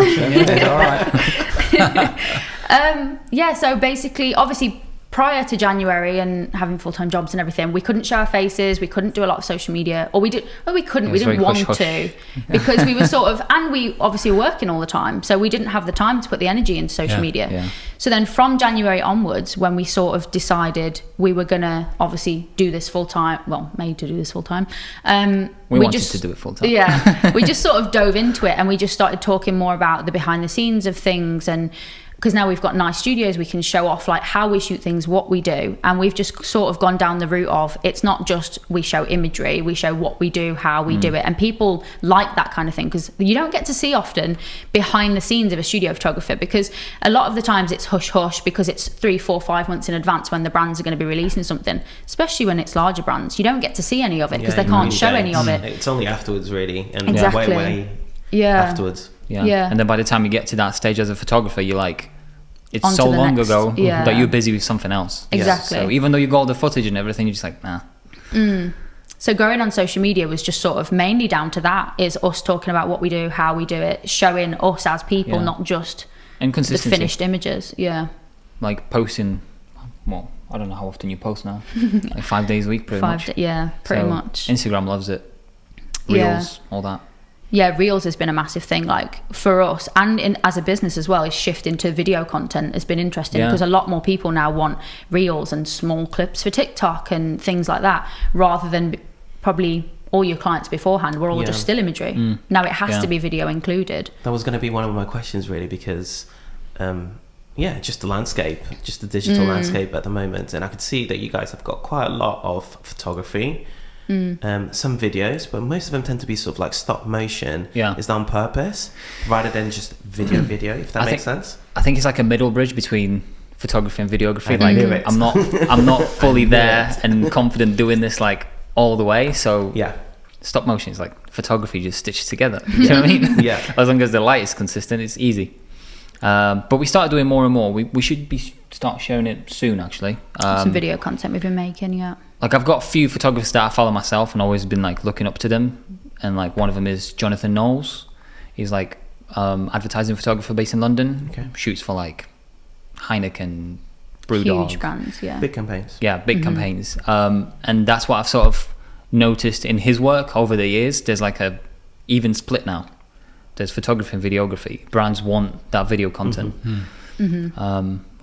Speaker 1: right.
Speaker 4: So basically, obviously, prior to January and having full-time jobs and everything, we couldn't show our faces, we couldn't do a lot of social media, or we didn't want to, because we were sort of, and we obviously were working all the time, so we didn't have the time to put the energy into social media. So then from January onwards, when we sort of decided we were gonna obviously do this full-time, made to do this full-time,
Speaker 3: we wanted to do it full-time.
Speaker 4: We just sort of dove into it, and we just started talking more about the behind the scenes of things, and because now we've got nice studios, we can show off like how we shoot things, what we do, and we've just sort of gone down the route of, it's not just we show imagery, we show what we do, how we do it, and people like that kind of thing, because you don't get to see often behind the scenes of a studio photographer, because a lot of the times it's hush hush, because it's 3, 4, 5 months in advance when the brands are going to be releasing something, especially when it's larger brands. You don't get to see any of it because they can't show any of it.
Speaker 2: It's only afterwards, really, and
Speaker 4: exactly.
Speaker 2: way afterwards.
Speaker 3: And then by the time you get to that stage as a photographer, you're like, it's so long ago that you're busy with something else.
Speaker 4: Exactly.
Speaker 3: So even though you got all the footage and everything, you're just like, nah.
Speaker 4: So going on social media was just sort of mainly down to that, is us talking about what we do, how we do it, showing us as people, not just
Speaker 3: and consistency.
Speaker 4: the finished images.
Speaker 3: Like posting, well, I don't know how often you post now. Like 5 days a week, pretty much.
Speaker 4: Pretty much.
Speaker 3: Instagram loves it. Reels, all that.
Speaker 4: Reels has been a massive thing, like for us, and as a business as well, is shifting to video content has been interesting, because a lot more people now want Reels and small clips for TikTok and things like that, rather than probably all your clients beforehand were all just still imagery. Now it has to be video included.
Speaker 2: That was going to be one of my questions, really, because just the landscape, just the digital landscape at the moment, and I could see that you guys have got quite a lot of photography. Some videos, but most of them tend to be sort of like stop motion. Is that on purpose rather than just video, if that makes sense?
Speaker 3: I think it's like a middle bridge between photography and videography. Like I'm not fully there and confident doing this like all the way, so stop motion is like photography just stitched together. You know what I mean? As long as the light is consistent, it's easy. But we started doing more and more. We should start sharing it soon, actually.
Speaker 4: Some video content we've been making.
Speaker 3: Like I've got a few photographers that I follow myself and always been like looking up to them, and like one of them is Jonathan Knowles. He's like advertising photographer based in London. Shoots for like Heineken, Brewdog,
Speaker 4: huge brands,
Speaker 2: big campaigns.
Speaker 3: Big campaigns. And that's what I've sort of noticed in his work over the years. There's like a even split now. There's photography and videography. Brands want that video content.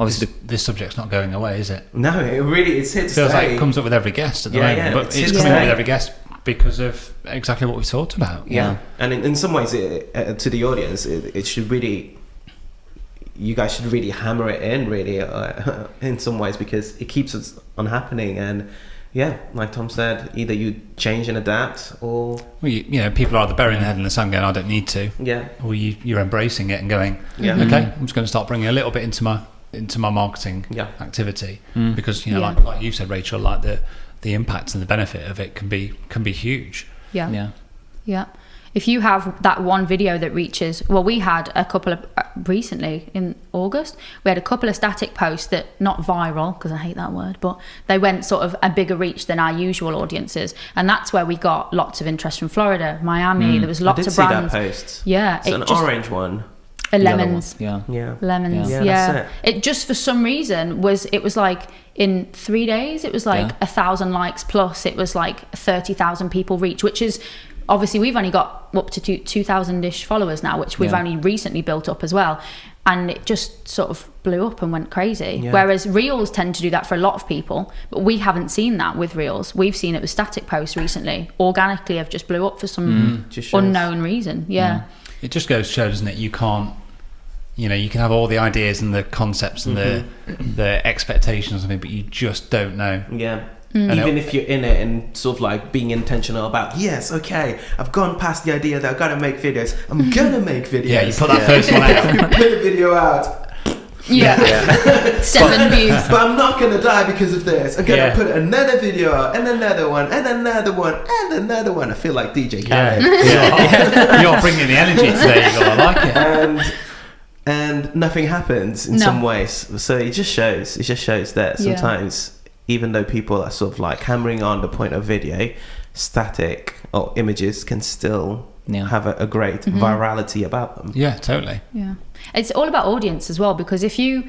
Speaker 3: Obviously
Speaker 1: this subject's not going away, is it?
Speaker 2: No, it's here to stay.
Speaker 1: Feels like it comes up with every guest at the moment, but it's coming up with every guest because of exactly what we talked about.
Speaker 2: And in some ways, to the audience, it should really, you guys should really hammer it in, really, in some ways, because it keeps us on happening. And like Tom said, either you change and adapt, or
Speaker 1: people are either burying their head in the sand going, I don't need to, or you're embracing it and going, okay, I'm just going to start bringing a little bit into my marketing activity, because like you said, Rachel, like the impact and the benefit of it can be huge.
Speaker 4: If you have that one video that reaches, we had a couple of recently in August, we had a couple of static posts that, not viral because I hate that word, but they went sort of a bigger reach than our usual audiences, and that's where we got lots of interest from Florida, Miami. There was lots of brands.
Speaker 2: I did see that post.
Speaker 4: Yeah,
Speaker 2: it's an orange one.
Speaker 4: Lemons.
Speaker 2: Lemons.
Speaker 4: Yeah. It just for some reason was like in 3 days it was like 1,000 likes plus. It was like 30,000 people reach, which is obviously we've only got up to 2,000-ish followers now, which we've only recently built up as well. And it just sort of blew up and went crazy. Whereas Reels tend to do that for a lot of people, but we haven't seen that with Reels. We've seen it with static posts recently. Organically, have just blew up for some unknown reason.
Speaker 1: It just goes to show, doesn't it? You can't, you can have all the ideas and the concepts and the expectations or something, but you just don't know.
Speaker 2: Even if you're in it and sort of like being intentional about, I've gone past the idea that I've got to make videos. I'm gonna make videos.
Speaker 1: You put that first one out.
Speaker 2: Put a video out.
Speaker 4: 7 views.
Speaker 2: But I'm not gonna die because of this. I'm gonna put another video out, and another one, and another one, and another one. I feel like DJ Khaled.
Speaker 1: You're bringing the energy today. I like it.
Speaker 2: And nothing happens in some ways. So it just shows that sometimes, even though people are sort of like hammering on the point of video, static or images can still have a great virality about them.
Speaker 1: Yeah, totally.
Speaker 4: It's all about audience as well, because if you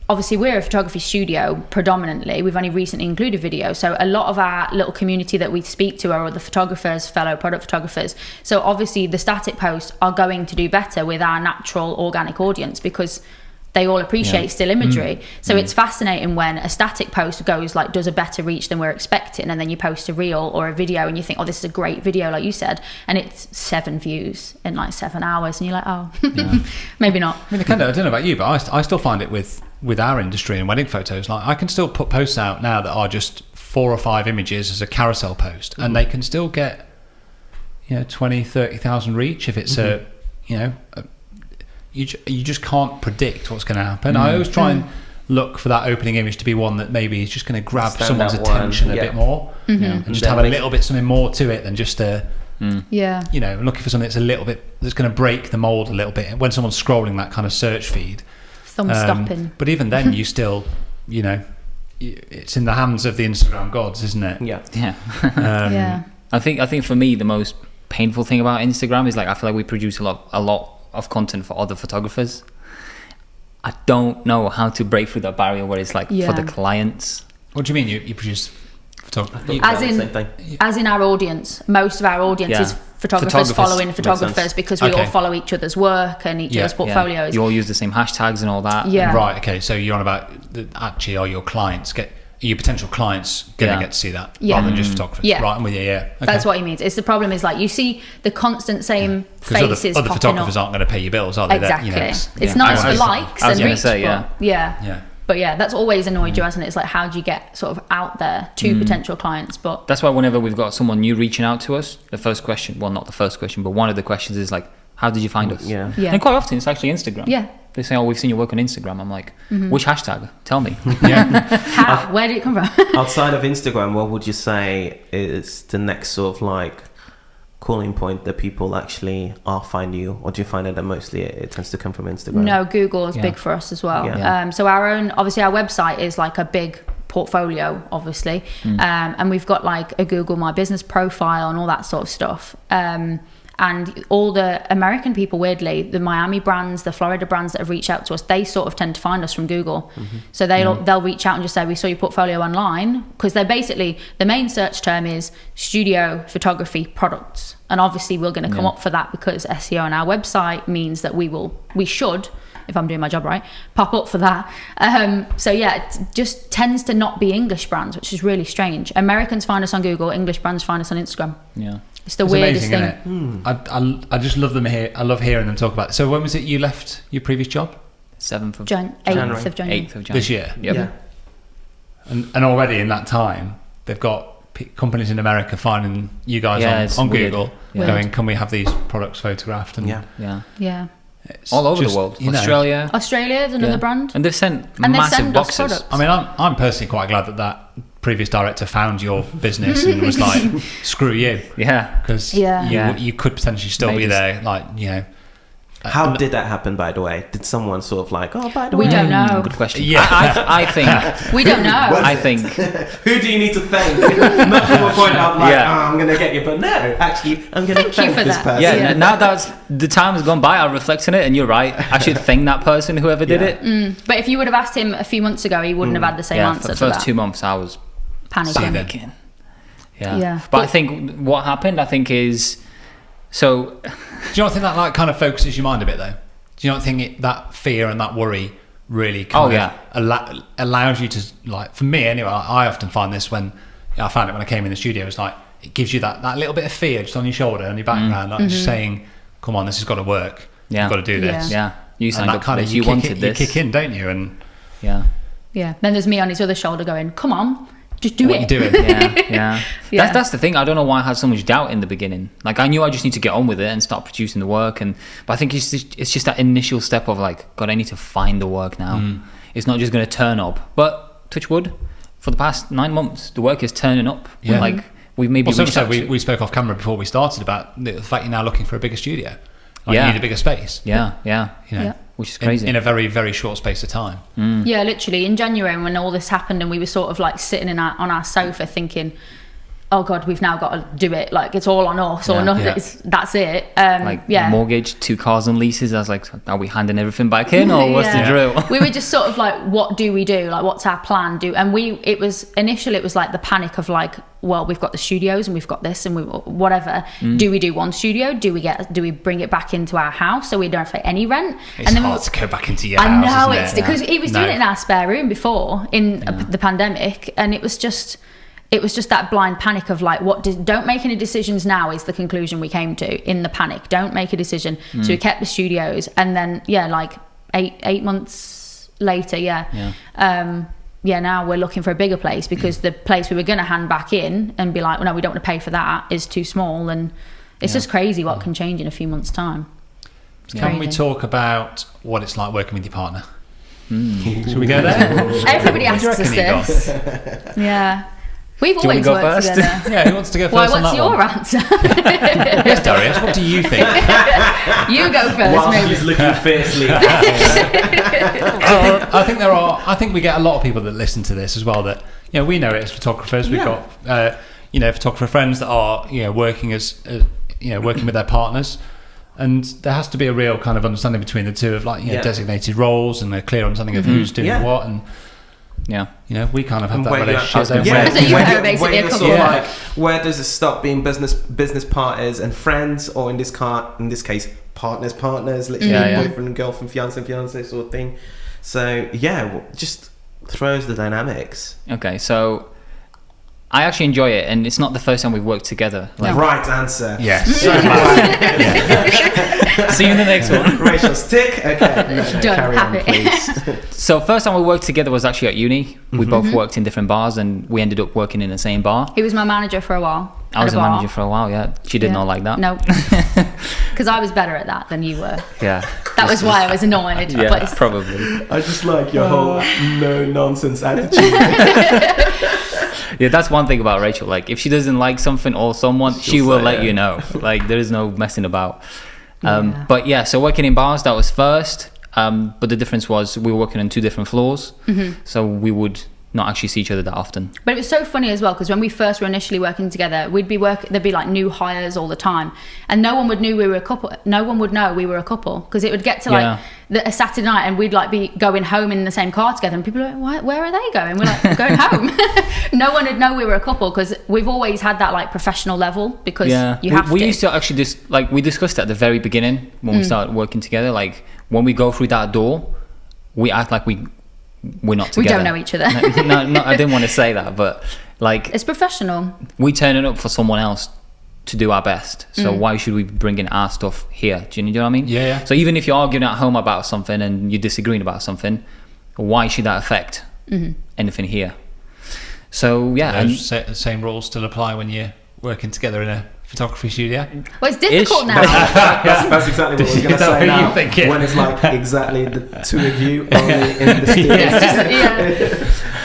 Speaker 4: obviously we're a photography studio predominantly. We've only recently included video, so a lot of our little community that we speak to are other photographers, fellow product photographers. So obviously the static posts are going to do better with our natural organic audience because they all appreciate still imagery. So it's fascinating when a static post goes like, does a better reach than we're expecting, and then you post a reel or a video and you think, oh, this is a great video, like you said, and it's 7 views in like 7 hours, and you're like, oh, maybe not.
Speaker 1: I mean, I don't know about you, but I still find it with our industry and wedding photos, like I can still put posts out now that are just 4 or 5 images as a carousel post, and they can still get 20,000-30,000 reach if it's you just can't predict what's going to happen. I always try and look for that opening image to be one that maybe is just going to grab someone's attention a bit more, and just have a little bit something more to it than just looking for something that's a little bit, that's going to break the mold a little bit when someone's scrolling that kind of search feed.
Speaker 4: Thumb stopping.
Speaker 1: But even then, you still, it's in the hands of the Instagram gods, isn't it?
Speaker 3: Yeah. I think for me the most painful thing about Instagram is like I feel like we produce a lot of content for other photographers. I don't know how to break through that barrier where it's like for the clients.
Speaker 1: What do you mean you produce photography?
Speaker 4: As in our audience, most of our audience is photographers following photographers because we all follow each other's work and each other's portfolios.
Speaker 3: You all use the same hashtags and all that.
Speaker 1: Right, okay, so you're on about actually are your clients your potential clients going to get to see that rather than just photographers? Right, I'm with you, Okay.
Speaker 4: That's what he means. It's the problem is like you see the constant same faces
Speaker 1: other photographers aren't going to pay your bills, are they?
Speaker 4: Exactly. It's nice for likes and reach, but that's always annoyed you, hasn't it? It's like, how do you get sort of out there to potential clients? But
Speaker 3: that's why whenever we've got someone new reaching out to us, the first question, well, not the first question, but one of the questions is like, how did you find us? And quite often it's actually Instagram. They say, oh, we've seen your work on Instagram. I'm like, which hashtag? Tell me.
Speaker 4: How? Where did it come from?
Speaker 2: Outside of Instagram, what would you say is the next sort of like calling point that people actually are finding you? Or do you find that mostly it tends to come from Instagram?
Speaker 4: No, Google is big for us as well. So obviously our website is like a big portfolio, obviously. And we've got like a Google My Business profile and all that sort of stuff. And all the American people, weirdly, the Miami brands, the Florida brands that have reached out to us, they sort of tend to find us from Google. So they'll reach out and just say, we saw your portfolio online, because they're basically, the main search term is studio photography products. And obviously we're going to come up for that because SEO on our website means that we should, if I'm doing my job right, pop up for that. It just tends to not be English brands, which is really strange. Americans find us on Google, English brands find us on Instagram. It's the weirdest
Speaker 1: amazing,
Speaker 4: thing.
Speaker 1: Isn't it? I just love them here. I love hearing them talk about it. So when was it you left your previous job?
Speaker 3: 8th of
Speaker 4: January.
Speaker 1: This year?
Speaker 3: Yep.
Speaker 2: Yeah.
Speaker 1: And already in that time, they've got companies in America finding you guys on Google going, can we have these products photographed? And
Speaker 3: all over the world. Australia
Speaker 4: is another brand.
Speaker 3: And they've sent massive boxes.
Speaker 1: I mean, I'm personally quite glad that previous director found your business and was like, screw you. Because you could potentially still be there, like,
Speaker 2: How did that happen, by the way? Did someone sort of like, oh, by the way?
Speaker 4: We don't know.
Speaker 3: Good question. I think...
Speaker 4: We don't know.
Speaker 3: I think...
Speaker 2: Who do you need to thank? Not from a point of like, I'm going to get you, but no, actually, I'm going to thank this person.
Speaker 3: Now that the time has gone by, I'll reflect on it, and you're right. I should thank that person, whoever did it.
Speaker 4: But if you would have asked him a few months ago, he wouldn't have had the same answer
Speaker 3: for the
Speaker 4: to that.
Speaker 3: first 2 months, I was panicking. But I think what happened, is... So,
Speaker 1: do you not think that like kind of focuses your mind a bit though? Do you not think that fear and that worry really kind of allows you to, like, for me anyway, I often find this when I found it when I came in the studio, it's like it gives you that little bit of fear just on your shoulder and your background, like just saying, come on, this has got to work. You've got to do this.
Speaker 3: You signed up for this, you wanted this.
Speaker 1: You kick in, don't you? And
Speaker 4: then there's me on his other shoulder going, come on, just do it.
Speaker 1: What are you doing?
Speaker 3: That's the thing. I don't know why I had so much doubt in the beginning. Like, I knew I just need to get on with it and start producing the work. But I think it's just that initial step of like, God, I need to find the work now. It's not just going to turn up. But touch wood, for the past 9 months, the work is turning up. Like, we've maybe
Speaker 1: we spoke off camera before we started about the fact you're now looking for a bigger studio. Like you need a bigger space. Which is crazy. In a very, very short space of time.
Speaker 4: Yeah, literally. In January, when all this happened and we were sort of like sitting on our sofa thinking, oh God, we've now got to do it. Like, it's all on us or nothing.
Speaker 1: Yeah.
Speaker 4: That's it.
Speaker 3: Mortgage, 2 cars and leases. I was like, are we handing everything back in, or what's the drill?
Speaker 4: We were just sort of like, what do we do? Like, what's our plan? It was like the panic of like, well, we've got the studios and we've got this and whatever. Do we do one studio? Do we bring it back into our house so we don't pay any rent?
Speaker 1: It's hard to go back into your house.
Speaker 4: I know, it's because he was doing it in our spare room before in the pandemic, and it was just that blind panic of like, don't make any decisions now is the conclusion we came to in the panic. Don't make a decision. So we kept the studios, and then like 8 months later, now we're looking for a bigger place because the place we were going to hand back in and be like, well, no, we don't want to pay for that, is too small. And it's just crazy what can change in a few months' time.
Speaker 1: Can we talk about what it's like working with your partner? Should we go there?
Speaker 4: Everybody asks us this. Yeah. We've always worked together.
Speaker 1: Yeah, who wants to go first?
Speaker 4: Why, what's your answer?
Speaker 1: Yes, Darius, what do you think?
Speaker 4: You go first,
Speaker 2: While
Speaker 4: maybe.
Speaker 2: she's looking fiercely
Speaker 1: I think we get a lot of people that listen to this as well that, we know it as photographers. We've got, photographer friends that are, working working with their partners. And there has to be a real kind of understanding between the two of like, designated roles and a clear understanding of who's doing what. And we kind of have that relationship.
Speaker 2: Where does it stop being business partners and friends, or in this case, partners, literally boyfriend and girlfriend, fiance sort of thing. So just throws the dynamics.
Speaker 3: Okay, so I actually enjoy it, and it's not the first time we've worked together.
Speaker 2: Right answer.
Speaker 1: Yes.
Speaker 3: See you in the next one.
Speaker 2: Rachel's tick. Okay.
Speaker 4: Done. Happy.
Speaker 2: Please.
Speaker 3: So first time we worked together was actually at uni. We both worked in different bars, and we ended up working in the same bar.
Speaker 4: He was my manager for a while.
Speaker 3: I was a manager for a while, yeah. She did not like that.
Speaker 4: No. Because I was better at that than you were.
Speaker 3: Yeah.
Speaker 4: That was why I was annoyed.
Speaker 3: Yeah, probably.
Speaker 2: I just like your whole no-nonsense attitude.
Speaker 3: Yeah, that's one thing about Rachel. Like, if she doesn't like something or someone, she will let you know. Like, there is no messing about. But so working in bars, that was first. But the difference was we were working on 2 different floors. So we would not actually see each other that often.
Speaker 4: But it was so funny as well, because when we first were initially working together, there'd be like new hires all the time, and no one would know we were a couple. No one would know we were a couple, because it would get to like a Saturday night, and we'd like be going home in the same car together, and people are like, where are they going? We're like, we're going home. No one would know we were a couple, because we've always had that like professional level, because you have to.
Speaker 3: We used to actually just we discussed at the very beginning when we started working together. Like, when we go through that door, we act like we're not together.
Speaker 4: We don't know each other.
Speaker 3: no, I didn't want to say that, but like,
Speaker 4: it's professional.
Speaker 3: We turn it up for someone else to do our best. So why should we be bringing our stuff here? Do you know what I mean?
Speaker 1: Yeah.
Speaker 3: So even if you're arguing at home about something and you're disagreeing about something, why should that affect anything here? So
Speaker 1: those same rules still apply when you're working together in a photography studio.
Speaker 4: Well, it's difficult now.
Speaker 2: That's exactly what I was going to say now. When it's like exactly the 2 of you only in the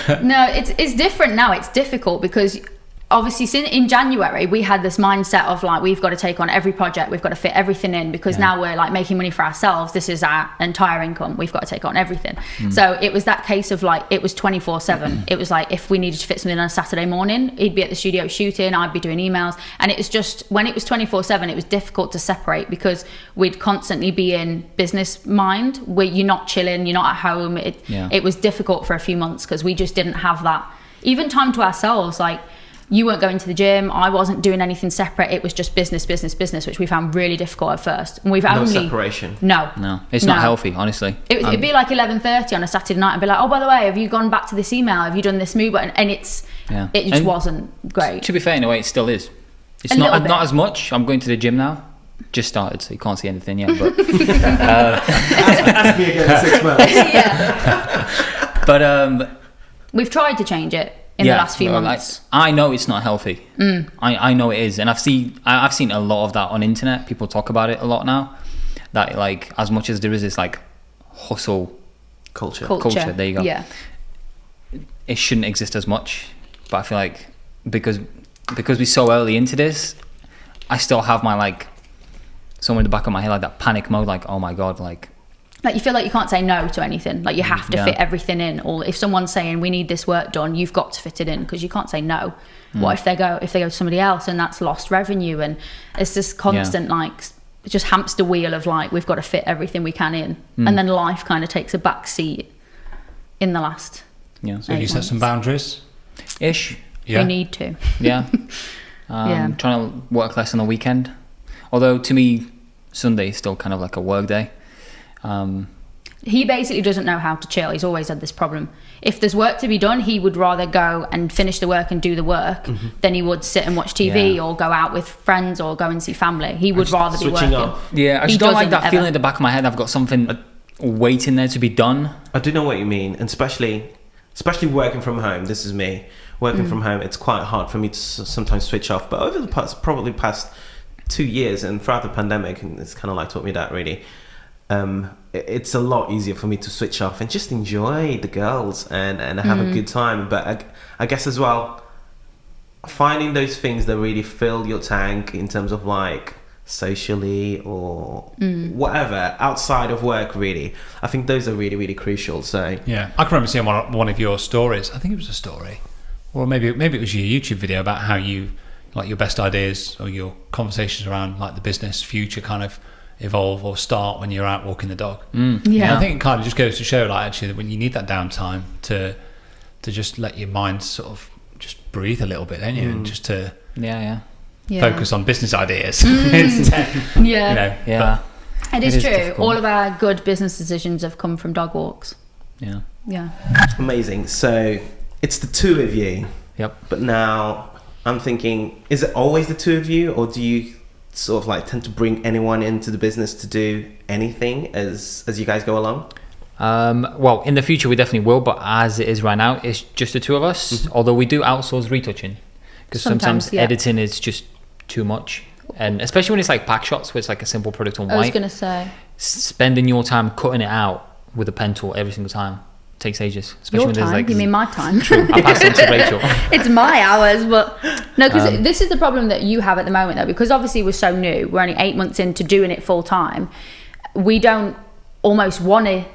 Speaker 2: studio.
Speaker 4: No, it's different now. It's difficult because obviously in January we had this mindset of like, we've got to take on every project, we've got to fit everything in, because now we're like making money for ourselves. This is our entire income. We've got to take on everything. So it was that case of like, it was 24/7. It was like, if we needed to fit something on a Saturday morning, he'd be at the studio shooting, I'd be doing emails, and it was just, when it was 24/7, it was difficult to separate, because we'd constantly be in business mind, where you're not chilling, you're not at home. It was difficult for a few months, because we just didn't have that even time to ourselves. Like, you weren't going to the gym, I wasn't doing anything separate. It was just business, which we found really difficult at first. And
Speaker 2: no separation.
Speaker 3: No, it's not healthy, honestly.
Speaker 4: It'd be like 11:30 on a Saturday night and be like, oh, by the way, have you gone back to this email? Have you done this move? And it just wasn't great.
Speaker 3: To be fair, in a way, it still is. It's not as much. I'm going to the gym now. Just started, so you can't see anything yet. But
Speaker 2: ask me again in 6 months.
Speaker 3: But
Speaker 4: we've tried to change it in the last few months.
Speaker 3: I know it's not healthy. I know it is, and I've seen a lot of that on internet. People talk about it a lot now. That like, as much as there is this like hustle culture. There you go.
Speaker 4: Yeah.
Speaker 3: It shouldn't exist as much, but I feel like because we're so early into this, I still have my like somewhere in the back of my head like that panic mode. Like, oh my god, like
Speaker 4: like you feel like you can't say no to anything. Like you have to fit everything in. Or if someone's saying we need this work done, you've got to fit it in because you can't say no. What if they go to somebody else and that's lost revenue? And it's this constant like just hamster wheel of like we've got to fit everything we can in, and then life kind of takes a back seat in the last.
Speaker 1: Yeah. So you set some boundaries,
Speaker 3: ish.
Speaker 4: Yeah. We need to.
Speaker 3: Yeah. Trying to work less on the weekend. Although to me, Sunday is still kind of like a work day.
Speaker 4: He basically doesn't know how to chill. He's always had this problem. If there's work to be done, he would rather go and finish the work and do the work than he would sit and watch TV or go out with friends or go and see family. He would rather be working. Off.
Speaker 3: Yeah, I just don't like that feeling at the back of my head. I've got something waiting there to be done.
Speaker 2: I do know what you mean, and especially working from home. This is me working from home. It's quite hard for me to sometimes switch off. But over the past 2 years and throughout the pandemic, and it's kind of like taught me that really. It's a lot easier for me to switch off and just enjoy the girls and have a good time. But I guess as well, finding those things that really fill your tank in terms of like socially or whatever outside of work, really, I think those are really, really crucial. So
Speaker 1: yeah, I can remember seeing one of your stories. I think it was a story, or maybe it was your YouTube video about how you like your best ideas or your conversations around like the business future kind of evolve or start when you're out walking the dog.
Speaker 4: Yeah,
Speaker 1: I think it kind of just goes to show like actually that when you need that downtime to just let your mind sort of just breathe a little bit, don't you? And just to focus on business ideas.
Speaker 4: It is true. Difficult. All of our good business decisions have come from dog walks. Yeah
Speaker 2: Amazing. So it's the two of you.
Speaker 3: Yep.
Speaker 2: But now I'm thinking, is it always the two of you, or do you sort of like tend to bring anyone into the business to do anything as you guys go along?
Speaker 3: Well, in the future we definitely will, but as it is right now, it's just the two of us. Although we do outsource retouching because sometimes editing is just too much, and especially when it's like pack shots where it's like a simple product on white. I
Speaker 4: was gonna say
Speaker 3: spending your time cutting it out with a pen tool every single time takes ages. Especially
Speaker 4: your
Speaker 3: when
Speaker 4: time?
Speaker 3: There's like
Speaker 4: you mean my time?
Speaker 3: True. I pass on to Rachel.
Speaker 4: It's my hours, but no, because this is the problem that you have at the moment though, because obviously we're so new. We're only 8 months into doing it full time. We don't almost want to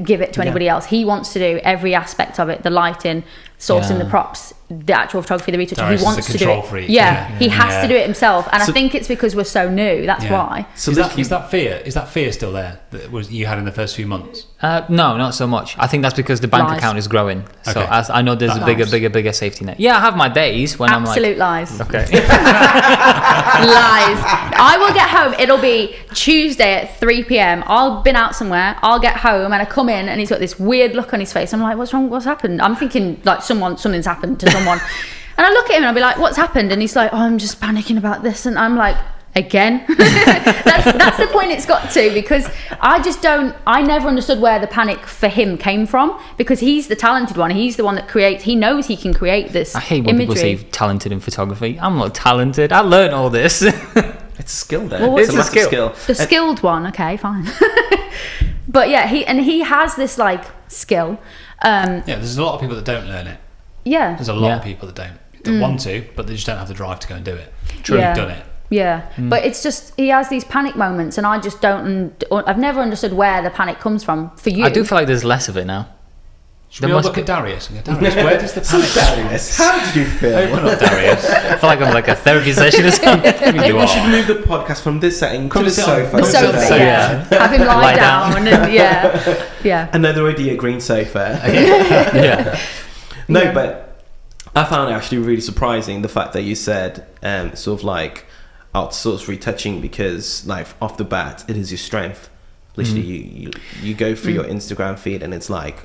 Speaker 4: give it to anybody else. He wants to do every aspect of it, the lighting, sourcing the props, the actual photography, the retouch.
Speaker 1: Darius
Speaker 4: he wants to do it.
Speaker 1: Freak.
Speaker 4: He has to do it himself, and I think it's because we're so new. That's why.
Speaker 1: So is that fear still there that you had in the first few months?
Speaker 3: No, not so much. I think that's because the bank account is growing. So as I know there's a bigger safety net. Yeah, I have my days when
Speaker 4: absolute lies.
Speaker 3: Okay.
Speaker 4: Lies. I will get home. It'll be Tuesday at 3 p.m. I'll been out somewhere. I'll get home and I come in and he's got this weird look on his face. I'm like, what's wrong? What's happened? I'm thinking like something's happened to someone. And I look at him and I'll be like, what's happened? And he's like, oh, I'm just panicking about this. And I'm like, again? that's the point it's got to, because I never understood where the panic for him came from, because he's the talented one. He's the one that creates, he knows he can create this
Speaker 3: I hate when people say talented in photography. I'm not talented. I learned all this.
Speaker 2: It's a skill then.
Speaker 4: Well,
Speaker 2: it's a massive skill.
Speaker 4: The skilled one, okay, fine. But yeah, he has this like skill.
Speaker 1: There's a lot of people that don't learn it.
Speaker 4: Yeah.
Speaker 1: There's a lot of people that don't want to, but they just don't have the drive to go and do it.
Speaker 3: True.
Speaker 1: You've done it.
Speaker 4: Yeah, but it's just he has these panic moments, and I just I've never understood where the panic comes from for you.
Speaker 3: I do feel like there's less of it now.
Speaker 1: Should we all look at Darius and go, Darius, where does the panic
Speaker 2: Darius, how did you feel?
Speaker 1: Open up, Darius.
Speaker 3: I feel like I'm like a therapy session or something.
Speaker 2: Maybe we should move the podcast from this setting to the sofa.
Speaker 4: The sofa, yeah. Have him lie down. And, yeah.
Speaker 2: Another idea, green sofa. But I found it actually really surprising the fact that you said sort of like outsource retouching, because like off the bat it is your strength. Literally you go through your Instagram feed and it's like,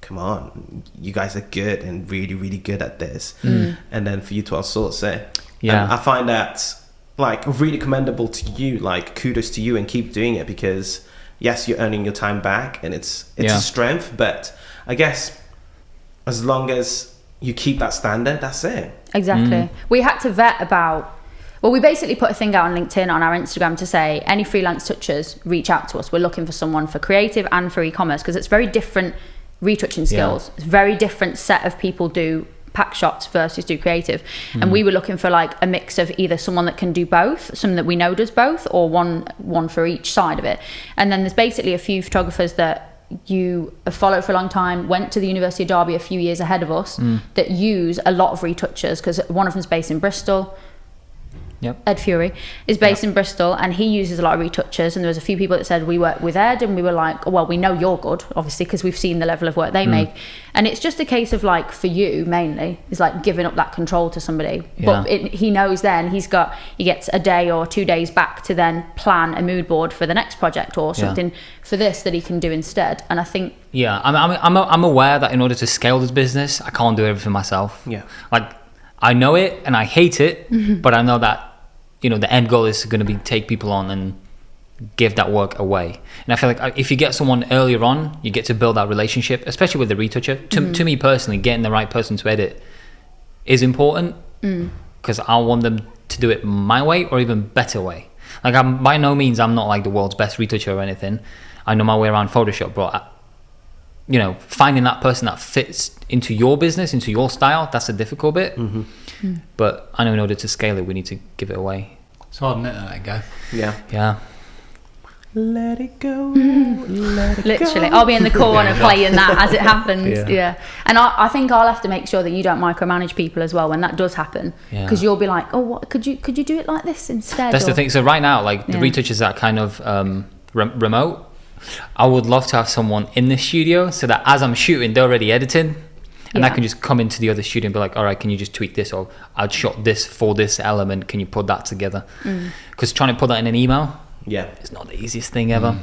Speaker 2: come on, you guys are good and really, really good at this. And then for you to outsource it, I find that like really commendable to you. Like kudos to you, and keep doing it, because yes, you're earning your time back and it's a strength, but I guess as long as you keep that standard, that's it.
Speaker 4: Exactly. We had to vet about, we basically put a thing out on LinkedIn, on our Instagram, to say any freelance touchers, reach out to us. We're looking for someone for creative and for e-commerce, because it's very different retouching skills. It's a very different set of people do pack shots versus do creative, and we were looking for like a mix of either someone that can do both, someone that we know does both, or one for each side of it. And then there's basically a few photographers that you followed for a long time, went to the University of Derby a few years ahead of us, that use a lot of retouchers, because one of them's based in Bristol.
Speaker 3: Yep.
Speaker 4: Ed Fury is based in Bristol, and he uses a lot of retouchers, and there was a few people that said we work with Ed, and we were like, well, we know you're good, obviously, because we've seen the level of work they make. And it's just a case of like, for you mainly, is like giving up that control to somebody. But he knows then he gets a day or 2 days back to then plan a mood board for the next project or something for this that he can do instead. And I think
Speaker 3: I'm aware that in order to scale this business, I can't do everything myself. Like, I know it and I hate it, but I know that, you know, the end goal is going to be take people on and give that work away. And I feel like if you get someone earlier on, you get to build that relationship, especially with the retoucher. To me personally, getting the right person to edit is important, because I want them to do it my way or even better way. Like, by no means I'm not like the world's best retoucher or anything. I know my way around Photoshop, but you know, finding that person that fits into your business, into your style, that's a difficult bit. But I know in order to scale it, we need to give it away.
Speaker 1: It's hard, isn't it, to let it go?
Speaker 3: Yeah.
Speaker 2: Let it go. Let it
Speaker 4: literally,
Speaker 2: go.
Speaker 4: I'll be in the corner playing that as it happens. And I think I'll have to make sure that you don't micromanage people as well when that does happen, because you'll be like, oh, what could you do it like this instead?
Speaker 3: That's the thing. So right now, like the retouchers that kind of remote, I would love to have someone in the studio so that as I'm shooting, they're already editing. And I can just come into the other studio and be like, all right, can you just tweak this? Or I'd shot this for this element. Can you put that together? Because trying to put that in an email, it's not the easiest thing ever.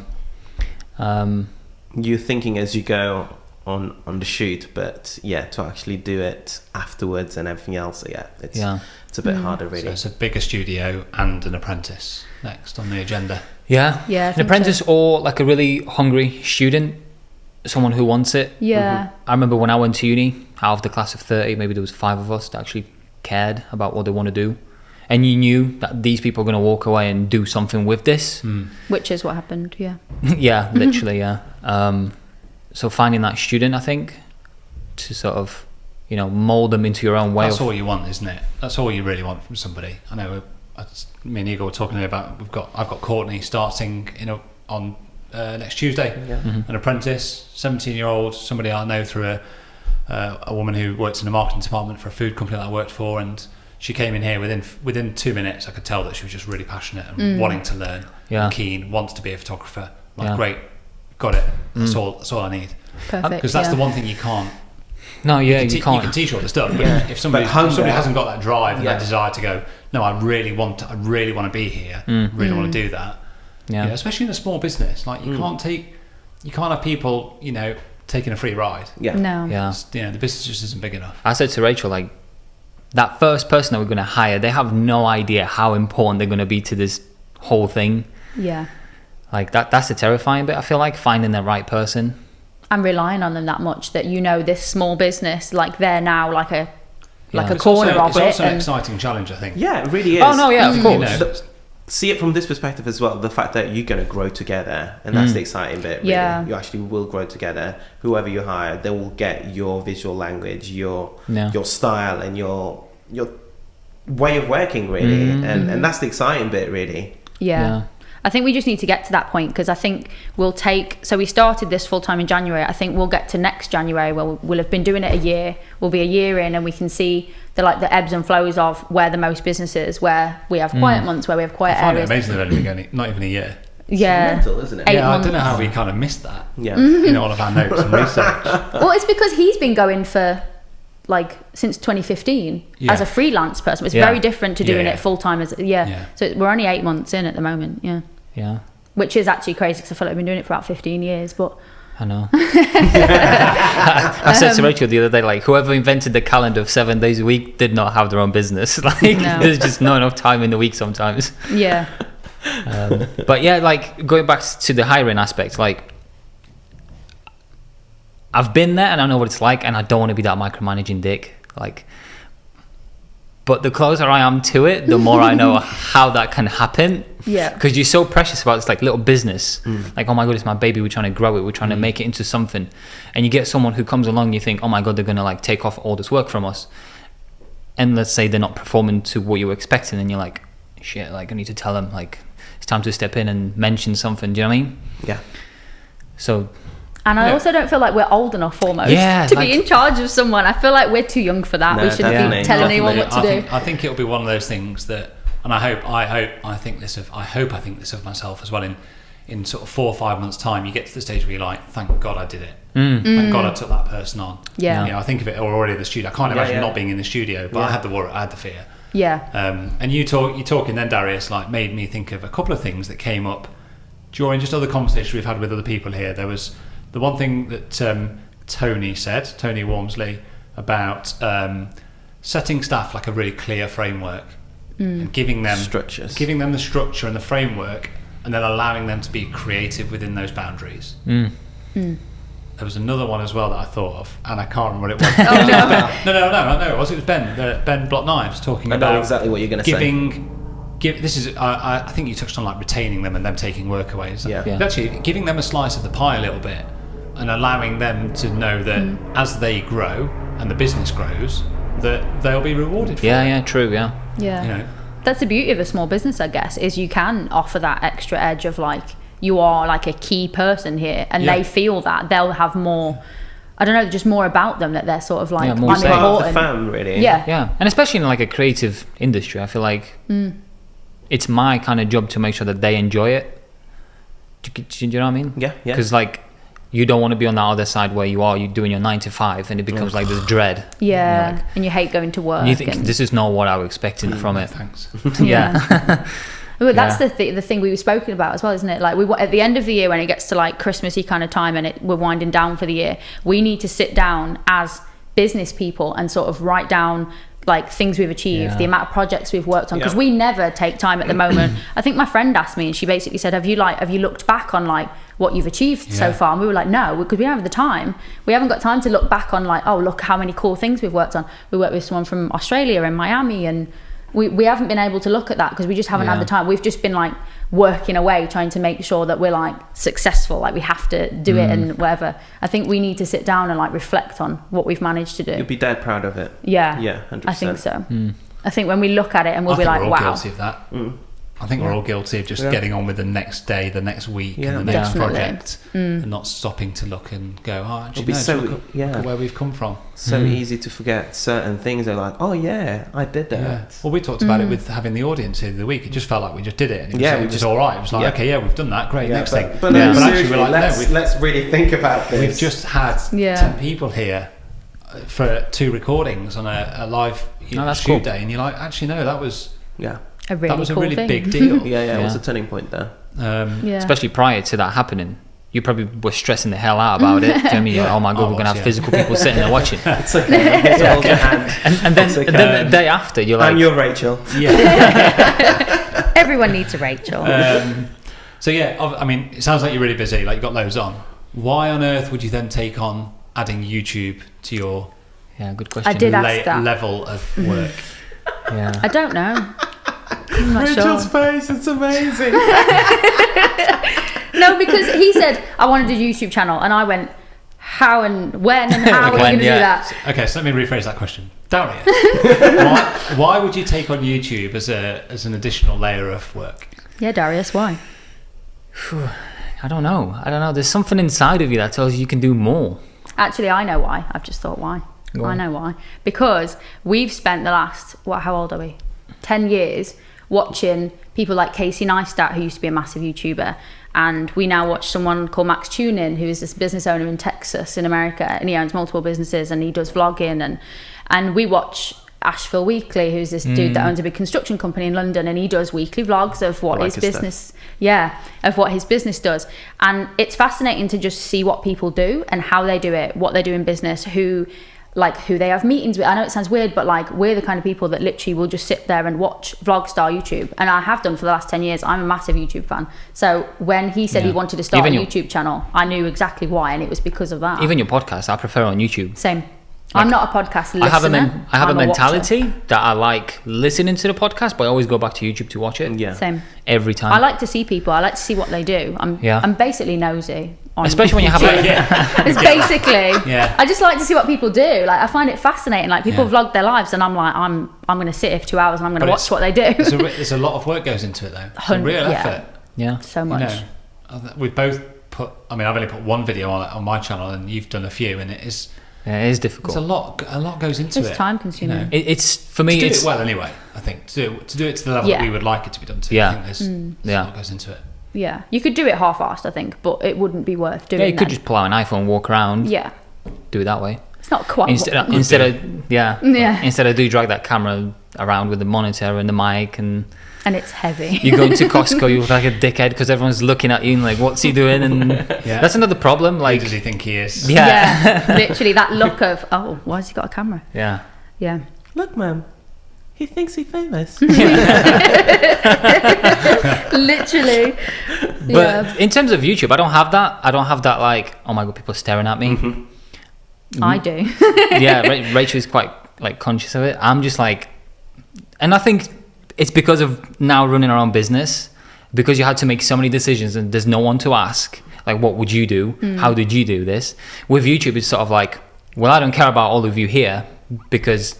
Speaker 2: You're thinking as you go on the shoot, but to actually do it afterwards and everything else, it's a bit harder, really.
Speaker 1: So it's a bigger studio and an apprentice next on the agenda.
Speaker 3: An apprentice or like a really hungry student. Someone who wants it. I remember when I went to uni, out of the class of 30, maybe there was 5 of us that actually cared about what they want to do, and you knew that these people are going to walk away and do something with this,
Speaker 4: which is what happened.
Speaker 3: Literally. So finding that student, I think, to sort of, you know, mold them into your own way.
Speaker 1: That's all you want, isn't it? That's all you really want from somebody. I know me and Igor were talking about, I've got Courtney starting on next Tuesday, an apprentice, 17-year-old, somebody I know through a woman who works in the marketing department for a food company that I worked for, and she came in here within 2 minutes. I could tell that she was just really passionate and wanting to learn, and keen, wants to be a photographer. Great, got it. That's all I need.
Speaker 4: Perfect.
Speaker 1: Because that's the one thing you can't.
Speaker 3: No, you can't.
Speaker 1: You can teach all the stuff, but if somebody hasn't got that drive and that desire to go, no, I really want to be here, really want to do that. Especially in a small business, like you can't have people, you know, taking a free ride. The business just isn't big enough.
Speaker 3: I said to Rachel, like, that first person that we're going to hire, they have no idea how important they're going to be to this whole thing. Like that's the terrifying bit. I feel like finding the right person
Speaker 4: and relying on them that much that, you know, this small business, like they're now like a corner of it.
Speaker 1: It's also an exciting challenge, I think.
Speaker 2: Yeah, it really is.
Speaker 3: Oh no, of course.
Speaker 2: You know, see it from this perspective as well, the fact that you're going to grow together, and that's the exciting bit, really. You actually will grow together. Whoever you hire, they will get your visual language, your style, and your way of working, really. And that's the exciting bit, really.
Speaker 4: I think we just need to get to that point, because I think so we started this full time in January. I think we'll get to next January where we'll have been doing it a year. We'll be a year in, and we can see the ebbs and flows of where the most businesses, where we have quiet months, where we have quiet areas.
Speaker 1: I find it amazing that only been not even a year.
Speaker 2: It's mental, isn't it?
Speaker 1: I don't know how we kind of missed that. In all of our notes and research.
Speaker 4: Well, it's because he's been going for since 2015 as a freelance person. It's very different to doing it full time as So we're only 8 months in at the moment. Which is actually crazy, because I feel like I've been doing it for about 15 years. But
Speaker 3: I know. I said to Rachel the other day, like, whoever invented the calendar of 7 days a week did not have their own business. There's just not enough time in the week sometimes. But like, going back to the hiring aspect, like, I've been there and I know what it's like, and I don't want to be that micromanaging dick. Like, But the closer I am to it, the more I know how that can happen.
Speaker 4: Yeah.
Speaker 3: Because you're so precious about this like little business. Like, oh my God, it's my baby. We're trying to grow it. We're trying to make it into something. And you get someone who comes along, you think, oh my God, they're going to like take off all this work from us. And let's say they're not performing to what you were expecting. And you're like, shit, like I need to tell them like it's time to step in and mention something. Do you know what I mean?
Speaker 2: Yeah.
Speaker 3: So...
Speaker 4: And I also don't feel like we're old enough almost to be in charge of someone. I feel like we're too young for that.
Speaker 2: No,
Speaker 4: We shouldn't be telling anyone what to do.
Speaker 1: I think it'll be one of those things that, and I think this of myself as well. In sort of 4 or 5 months' time, you get to the stage where you're like, thank God I did it. Thank God I took that person on.
Speaker 4: Yeah.
Speaker 1: You know, I think of it already in the studio. I can't imagine not being in the studio, but I had the worry, I had the fear.
Speaker 4: Yeah.
Speaker 1: And you talking then, Darius, like made me think of a couple of things that came up during just other conversations we've had with other people here. There was the one thing that Tony Wormsley, about setting staff like a really clear framework and giving them the structure and the framework, and then allowing them to be creative within those boundaries. There was another one as well that I thought of, and I can't remember what it was. No, it was Ben Block Knives talking about
Speaker 2: exactly what you're going to say.
Speaker 1: I think you touched on like retaining them and them taking work away.
Speaker 2: Yeah.
Speaker 1: But actually giving them a slice of the pie a little bit and allowing them to know that as they grow and the business grows, that they'll be rewarded for it.
Speaker 3: Yeah, true, yeah.
Speaker 4: Yeah.
Speaker 1: You know?
Speaker 4: That's the beauty of a small business, I guess, is you can offer that extra edge of like, you are like a key person here, and they feel that they'll have more, I don't know, just more about them, that they're sort of like,
Speaker 3: more
Speaker 4: I'm
Speaker 3: say.
Speaker 2: Part of
Speaker 4: important.
Speaker 2: the fam, really.
Speaker 3: Yeah, and especially in like a creative industry, I feel like it's my kind of job to make sure that they enjoy it. Do you know what I mean?
Speaker 2: Yeah.
Speaker 3: Because like, you don't want to be on that other side where you're doing your 9 to 5 and it becomes like this dread.
Speaker 4: Yeah,
Speaker 3: like,
Speaker 4: and you hate going to work.
Speaker 3: And you think, this is not what I was expecting from it.
Speaker 1: Thanks.
Speaker 4: Yeah. Well, that's the thing we were spoken about as well, isn't it? Like, we at the end of the year, when it gets to like Christmassy kind of time and we're winding down for the year, we need to sit down as business people and sort of write down like things we've achieved, the amount of projects we've worked on, because we never take time at the moment. I think my friend asked me, and she basically said, have you looked back on like what you've achieved so far? And we were like, no, because we don't have the time. We haven't got time to look back on like, oh, look how many cool things we've worked on. We worked with someone from Australia in Miami, and we haven't been able to look at that because we just haven't had the time. We've just been like working away trying to make sure that we're like successful, like we have to do it and whatever. I think we need to sit down and like reflect on what we've managed to do.
Speaker 2: You'll be dead proud of it.
Speaker 4: Yeah
Speaker 2: 100%.
Speaker 4: I think so. I think when we look at it and we'll be like,
Speaker 1: we're all
Speaker 4: wow,
Speaker 1: guilty of that. I think we're all guilty of just getting on with the next day, the next week, and the next
Speaker 4: Definitely.
Speaker 1: project, and not stopping to look and go, oh, actually,
Speaker 2: It'll be
Speaker 1: look at where we've come from.
Speaker 2: So easy to forget certain things. They're like, oh yeah, I did that.
Speaker 1: Yeah. Well, we talked about it with having the audience here the week. It just felt like we just did it, and it was all right. It was like, okay, we've done that, great, next thing.
Speaker 2: But
Speaker 1: actually, we're like,
Speaker 2: let's really think about this.
Speaker 1: We've just had 10 people here for 2 recordings on a live shoot day, and you're like, actually, no, that was
Speaker 4: a really
Speaker 1: a
Speaker 4: cool
Speaker 1: really
Speaker 4: thing.
Speaker 1: big deal.
Speaker 2: It was a turning point there.
Speaker 3: Especially prior to that happening, you probably were stressing the hell out about it. I mean, oh my God, we're gonna have physical people sitting there watching.
Speaker 2: It's okay. It's hold your hand.
Speaker 3: And then the day after, you're like,
Speaker 2: I'm your Rachel.
Speaker 1: Yeah.
Speaker 4: Everyone needs a Rachel.
Speaker 1: So I mean, it sounds like you're really busy. Like you've got loads on. Why on earth would you then take on adding YouTube to your
Speaker 3: good question.
Speaker 4: I did ask that.
Speaker 1: level of work?
Speaker 4: I don't know. I'm not
Speaker 2: Rachel's
Speaker 4: sure.
Speaker 2: face, it's amazing.
Speaker 4: No, because he said I wanted a YouTube channel, and I went, how and when and how are you going to do that?
Speaker 1: Okay, so let me rephrase that question. Darius, why would you take on YouTube as an additional layer of work?
Speaker 4: Yeah, Darius, why?
Speaker 3: I don't know. There's something inside of you that tells you can do more.
Speaker 4: Actually, I know why. I've just thought why. I know why. Because we've spent the last, how old are we? 10 years watching people like Casey Neistat, who used to be a massive YouTuber, and we now watch someone called Max Tunin, who is this business owner in Texas in America, and he owns multiple businesses and he does vlogging, and we watch Asheville Weekly, who's this dude that owns a big construction company in London, and he does weekly vlogs of what his business of what his business does. And it's fascinating to just see what people do and how they do it, what they do in business, who they have meetings with. I know it sounds weird, but like, we're the kind of people that literally will just sit there and watch vlog style YouTube, and I have done for the last 10 years. I'm a massive YouTube fan. So when he said he wanted to start a YouTube channel, I knew exactly why, and it was because of that.
Speaker 3: Even your podcast, I prefer on YouTube.
Speaker 4: Same. I'm not a podcast listener.
Speaker 3: I have a mentality that I like listening to the podcast, but I always go back to YouTube to watch it.
Speaker 2: Yeah.
Speaker 4: Same.
Speaker 3: Every time.
Speaker 4: I like to see people. I like to see what they do. I'm basically nosy.
Speaker 3: Especially when you have
Speaker 4: It's basically.
Speaker 1: Yeah.
Speaker 4: I just like to see what people do. Like I find it fascinating. Like people vlog their lives, and I'm like, I'm going to sit here for 2 hours and I'm going to watch what they do.
Speaker 1: There's a lot of work goes into it though. It's a real effort.
Speaker 3: Yeah.
Speaker 4: So much.
Speaker 1: You know, we both put. I mean, I've only put one video on my channel, and you've done a few, and it is.
Speaker 3: Yeah, it is difficult.
Speaker 1: There's a lot goes into it.
Speaker 4: It's time consuming.
Speaker 1: You know.
Speaker 3: It's for me.
Speaker 1: To do
Speaker 3: It's
Speaker 1: it well anyway. I think to do it to the level that we would like it to be done to.
Speaker 3: Yeah.
Speaker 1: I think there's a lot goes into it.
Speaker 4: Yeah, you could do it half-assed, I think, but it wouldn't be worth doing.
Speaker 3: Yeah, you could just pull out an iPhone, walk around.
Speaker 4: Yeah.
Speaker 3: Do it that way.
Speaker 4: It's not quite.
Speaker 3: Instead of drag that camera around with the monitor and the mic and
Speaker 4: it's heavy.
Speaker 3: You go into Costco, you look like a dickhead because everyone's looking at you and like, what's he doing? And that's another problem. Like,
Speaker 1: who does he think he is?
Speaker 4: Yeah, literally that look of, oh, why has he got a camera?
Speaker 3: Yeah.
Speaker 4: Yeah.
Speaker 2: Look, Mum, he thinks he's famous.
Speaker 4: Literally.
Speaker 3: But in terms of YouTube, I don't have that. Like, oh my God, people are staring at me.
Speaker 4: I do.
Speaker 3: Yeah, Rachel is quite like conscious of it. I'm just like, and I think it's because of now running our own business, because you had to make so many decisions and there's no one to ask, like, what would you do? How did you do this? With YouTube, it's sort of like, well, I don't care about all of you here because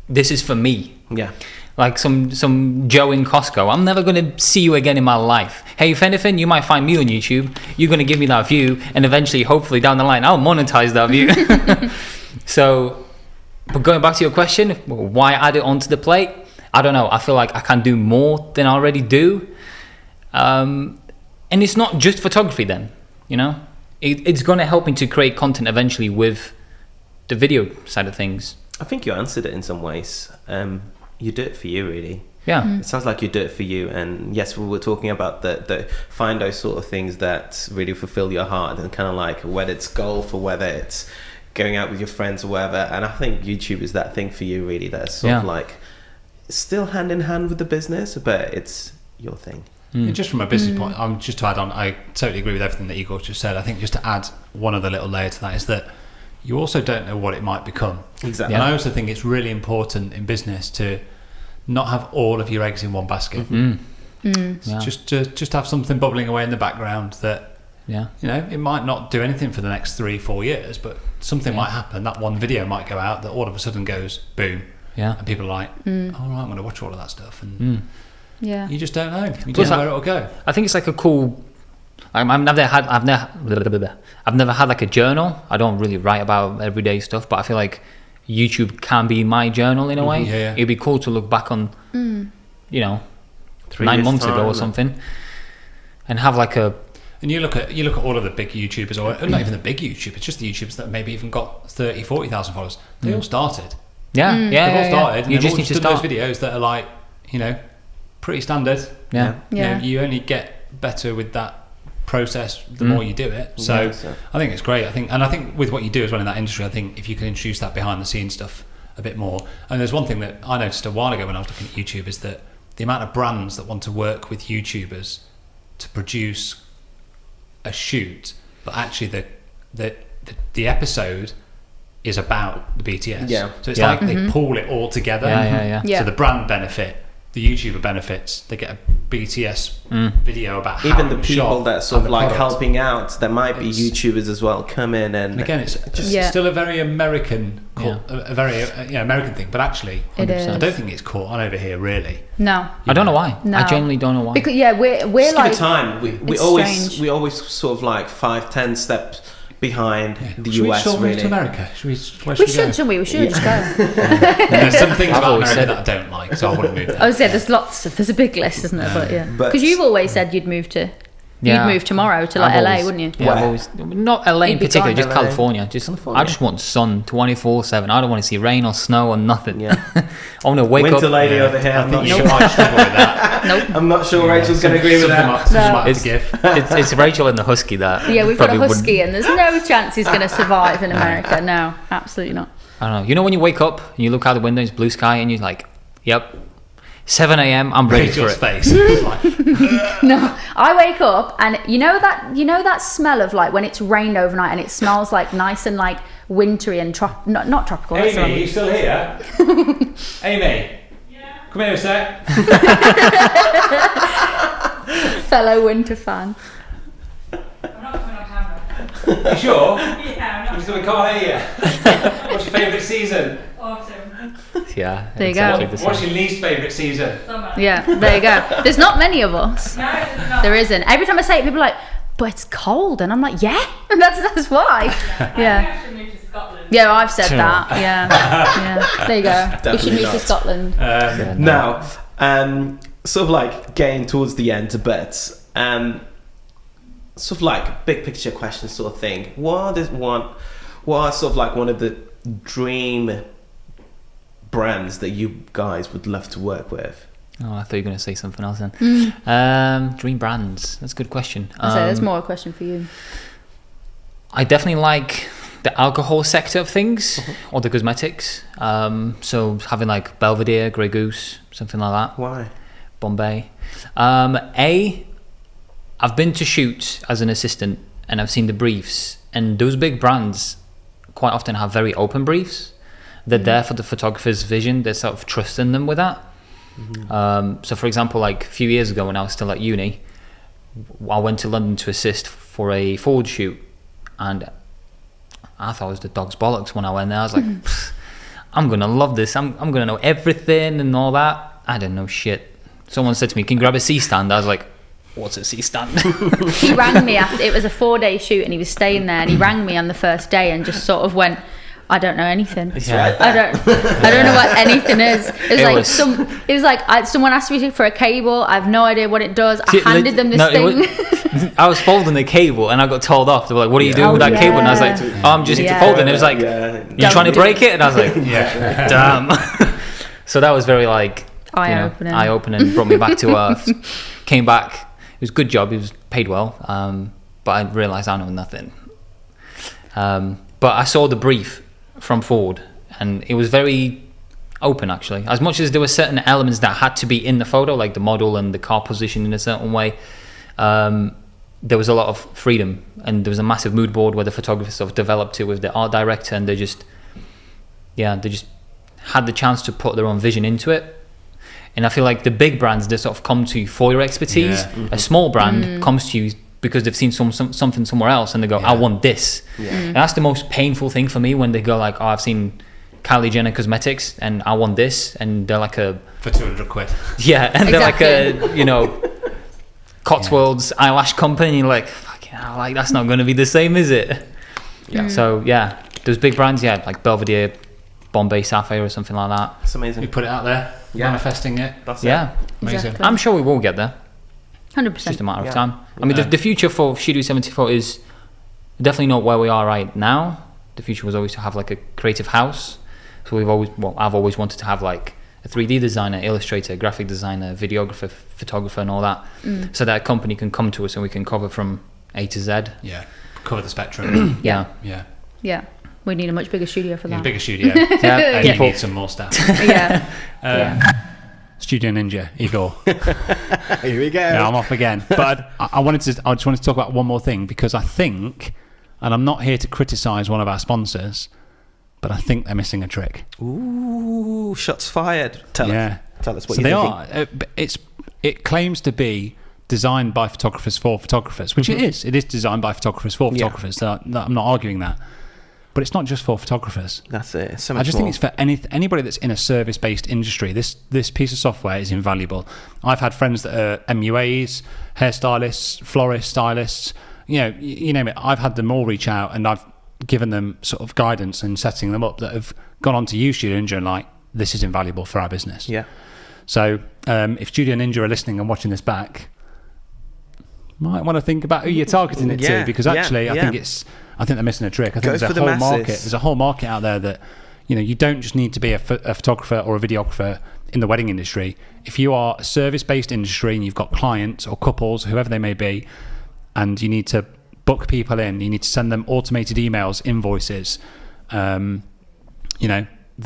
Speaker 3: this is for me.
Speaker 2: Yeah.
Speaker 3: Like some Joe in Costco, I'm never going to see you again in my life. Hey, if anything, you might find me on YouTube. You're going to give me that view, and eventually, hopefully, down the line, I'll monetize that view. So, but going back to your question, why add it onto the plate? I don't know. I feel like I can do more than I already do. And it's not just photography then, you know? It's going to help me to create content eventually with the video side of things.
Speaker 2: I think you answered it in some ways. You do it for you, really.
Speaker 3: Yeah.
Speaker 2: It sounds like you do it for you. And yes, we were talking about the find those sort of things that really fulfill your heart, and kind of like whether it's golf or whether it's going out with your friends or whatever. And I think YouTube is that thing for you, really. That's sort of like still hand in hand with the business, but it's your thing.
Speaker 1: Just from a business point, just to add on, I totally agree with everything that Igor just said. I think just to add one other little layer to that is that you also don't know what it might become.
Speaker 2: Exactly.
Speaker 1: And I also think it's really important in business to not have all of your eggs in one basket. Just have something bubbling away in the background that, you know, it might not do anything for the next 3-4 years, but something might happen. That one video might go out that all of a sudden goes boom. Yeah. And people are like, all right, I'm going to watch all of that stuff. And you just don't know. You don't know where it'll go.
Speaker 3: I think it's like a cool... I've never had like a journal. I don't really write about everyday stuff, but I feel like YouTube can be my journal in a way. It'd be cool to look back on, you know, 9 months ago or something, and have like a.
Speaker 1: And you look at all of the big YouTubers, or not even the big YouTubers, just the YouTubers that maybe even got 30,000-40,000 followers. They all started.
Speaker 3: They've all
Speaker 1: started.
Speaker 3: You just need to start
Speaker 1: those videos that are like, you know, pretty standard. You know, you only get better with that process the more you do it. So I think it's great. I think with what you do as well in that industry, I think if you can introduce that behind the scenes stuff a bit more. And there's one thing that I noticed a while ago when I was looking at YouTube is that the amount of brands that want to work with YouTubers to produce a shoot, but actually the episode is about the BTS. So it's like they pull it all together. So the brand benefit, the YouTuber benefits, they get a BTS video about how
Speaker 2: even the people that sort of like helping out, there might be YouTubers as well come in, and
Speaker 1: again it's just still a very American a very American thing, but actually I don't think it's caught on over here really.
Speaker 3: I don't know why. I genuinely don't know why,
Speaker 4: because we're
Speaker 2: just
Speaker 4: like
Speaker 2: give it time. We always sort of like 5-10 steps behind the US.
Speaker 1: Should we
Speaker 2: really
Speaker 1: to America?
Speaker 4: We should just go.
Speaker 1: There's some things about America that I don't like, so I wouldn't move there.
Speaker 4: I would say there's a big list, isn't there? But because you've always said you'd move tomorrow to like LA, wouldn't you?
Speaker 3: Yeah, I've always, not LA in particular, just California. I just want sun 24/7. I don't want to see rain or snow or nothing. I want to wake up.
Speaker 2: Winter lady over here.
Speaker 1: I think you might struggle with that.
Speaker 2: I'm not sure Rachel's going to agree with that.
Speaker 3: It's Rachel and the husky that.
Speaker 4: Yeah, we've got a husky, and there's no chance he's going to survive in America. No, absolutely not.
Speaker 3: I don't know. You know when you wake up and you look out the window, it's blue sky, and you're like, "Yep, 7 a.m. I'm ready for it."
Speaker 1: Face.
Speaker 4: No, I wake up and you know that smell of like when it's rained overnight and it smells like nice and like wintry and not tropical.
Speaker 1: Amy, are you still here? Amy, come here a sec.
Speaker 4: Fellow winter fan.
Speaker 5: I'm not coming on camera.
Speaker 1: You sure?
Speaker 5: Yeah, I'm not.
Speaker 1: We can't hear you. What's your favourite season?
Speaker 5: Autumn.
Speaker 3: Yeah.
Speaker 4: There you go.
Speaker 1: What's your least favourite season?
Speaker 5: Summer.
Speaker 4: Yeah, there you go. There's not many of us.
Speaker 5: No, it's not.
Speaker 4: There isn't. Every time I say it, people are like, but it's cold. And I'm like, yeah, that's why.
Speaker 5: I think I should move to Scotland.
Speaker 4: Yeah, I've said that. Yeah. There you go. We should move to Scotland.
Speaker 2: Now, sort of like getting towards the end a bit, sort of like big picture question sort of thing. What are sort of like one of the dream brands that you guys would love to work with?
Speaker 3: Oh, I thought you were going to say something else then. Dream brands. That's a good question.
Speaker 4: So that's more a question for you.
Speaker 3: I definitely like the alcohol sector of things, or the cosmetics. So having like Belvedere, Grey Goose, something like that.
Speaker 2: Why?
Speaker 3: Bombay. I've been to shoots as an assistant and I've seen the briefs, and those big brands quite often have very open briefs. They're there for the photographer's vision. There's sort of trust in them with that. So for example, like a few years ago when I was still at uni, I went to London to assist for a Ford shoot, and I thought it was the dog's bollocks when I went there. I was like, I'm gonna love this. I'm gonna know everything and all that. I didn't know shit. Someone said to me, can you grab a C-stand? I was like, what's a C-stand?
Speaker 4: He rang me after, it was a 4-day shoot, and he was staying there, and he rang me on the first day and just sort of went, I don't know anything.
Speaker 3: Yeah.
Speaker 4: I don't know what anything is. It was like someone asked me for a cable. I have no idea what it does. I handed them this thing.
Speaker 3: I was folding the cable and I got told off. They were like, what are you doing with that cable? And I was like, I'm just folding. It was like, you trying to break it? And I was like, damn. So that was very like eye-opening, brought me back to earth. Came back. It was a good job. He was paid well. But I realised I know nothing. But I saw the brief from Ford, and it was very open actually. As much as there were certain elements that had to be in the photo, like the model and the car positioned in a certain way, there was a lot of freedom, and there was a massive mood board where the photographers sort of developed it with the art director, and they just had the chance to put their own vision into it. And I feel like the big brands, they sort of come to you for your expertise. A small brand comes to you because they've seen something somewhere else, and they go, I want this. And that's the most painful thing for me, when they go like, I've seen Kylie Jenner cosmetics and I want this, and they're like for
Speaker 1: 200 quid.
Speaker 3: Yeah, and they're like a Cotswolds eyelash company, and you're like, fucking hell, like that's not going to be the same, is it? So those big brands, like Belvedere, Bombay Sapphire or something like that.
Speaker 2: It's amazing.
Speaker 1: You put it out there, manifesting it.
Speaker 2: That's
Speaker 3: it.
Speaker 1: Amazing.
Speaker 4: Exactly.
Speaker 3: I'm sure we will get there.
Speaker 4: 100%.
Speaker 3: It's just a matter of time. I mean, the future for Studio 74 is definitely not where we are right now. The future was always to have like a creative house. So I've always wanted to have like a 3D designer, illustrator, graphic designer, videographer, photographer, and all that, so that a company can come to us and we can cover from A to Z.
Speaker 1: Yeah, cover the spectrum.
Speaker 4: Yeah.
Speaker 1: Yeah.
Speaker 4: We need a much bigger studio for that.
Speaker 1: A bigger studio. And you need some more staff. Studio Ninja, Igor.
Speaker 2: Here we go.
Speaker 1: Yeah, I'm off again. But I just wanted to talk about one more thing, because I think, and I'm not here to criticise one of our sponsors, but I think they're missing a trick.
Speaker 2: Ooh, shots fired. Tell us what
Speaker 1: so
Speaker 2: you're thinking.
Speaker 1: It claims to be designed by photographers for photographers, which it is. It is designed by photographers for photographers. So I'm not arguing that. But it's not just for photographers.
Speaker 2: That's it. So much
Speaker 1: I just
Speaker 2: more.
Speaker 1: think it's for anybody that's in a service-based industry. This piece of software is invaluable. I've had friends that are MUAs, hairstylists, florists, stylists. You name it. I've had them all reach out, and I've given them sort of guidance and setting them up, that have gone on to use Studio Ninja and like, this is invaluable for our business. Yeah. So if Studio Ninja are listening and watching this back, might want to think about who you're targeting it to, because actually I think they're missing a trick. I think there's a whole market out there that, you don't just need to be a photographer or a videographer in the wedding industry. If you are a service-based industry and you've got clients or couples, whoever they may be, and you need to book people in, you need to send them automated emails, invoices, the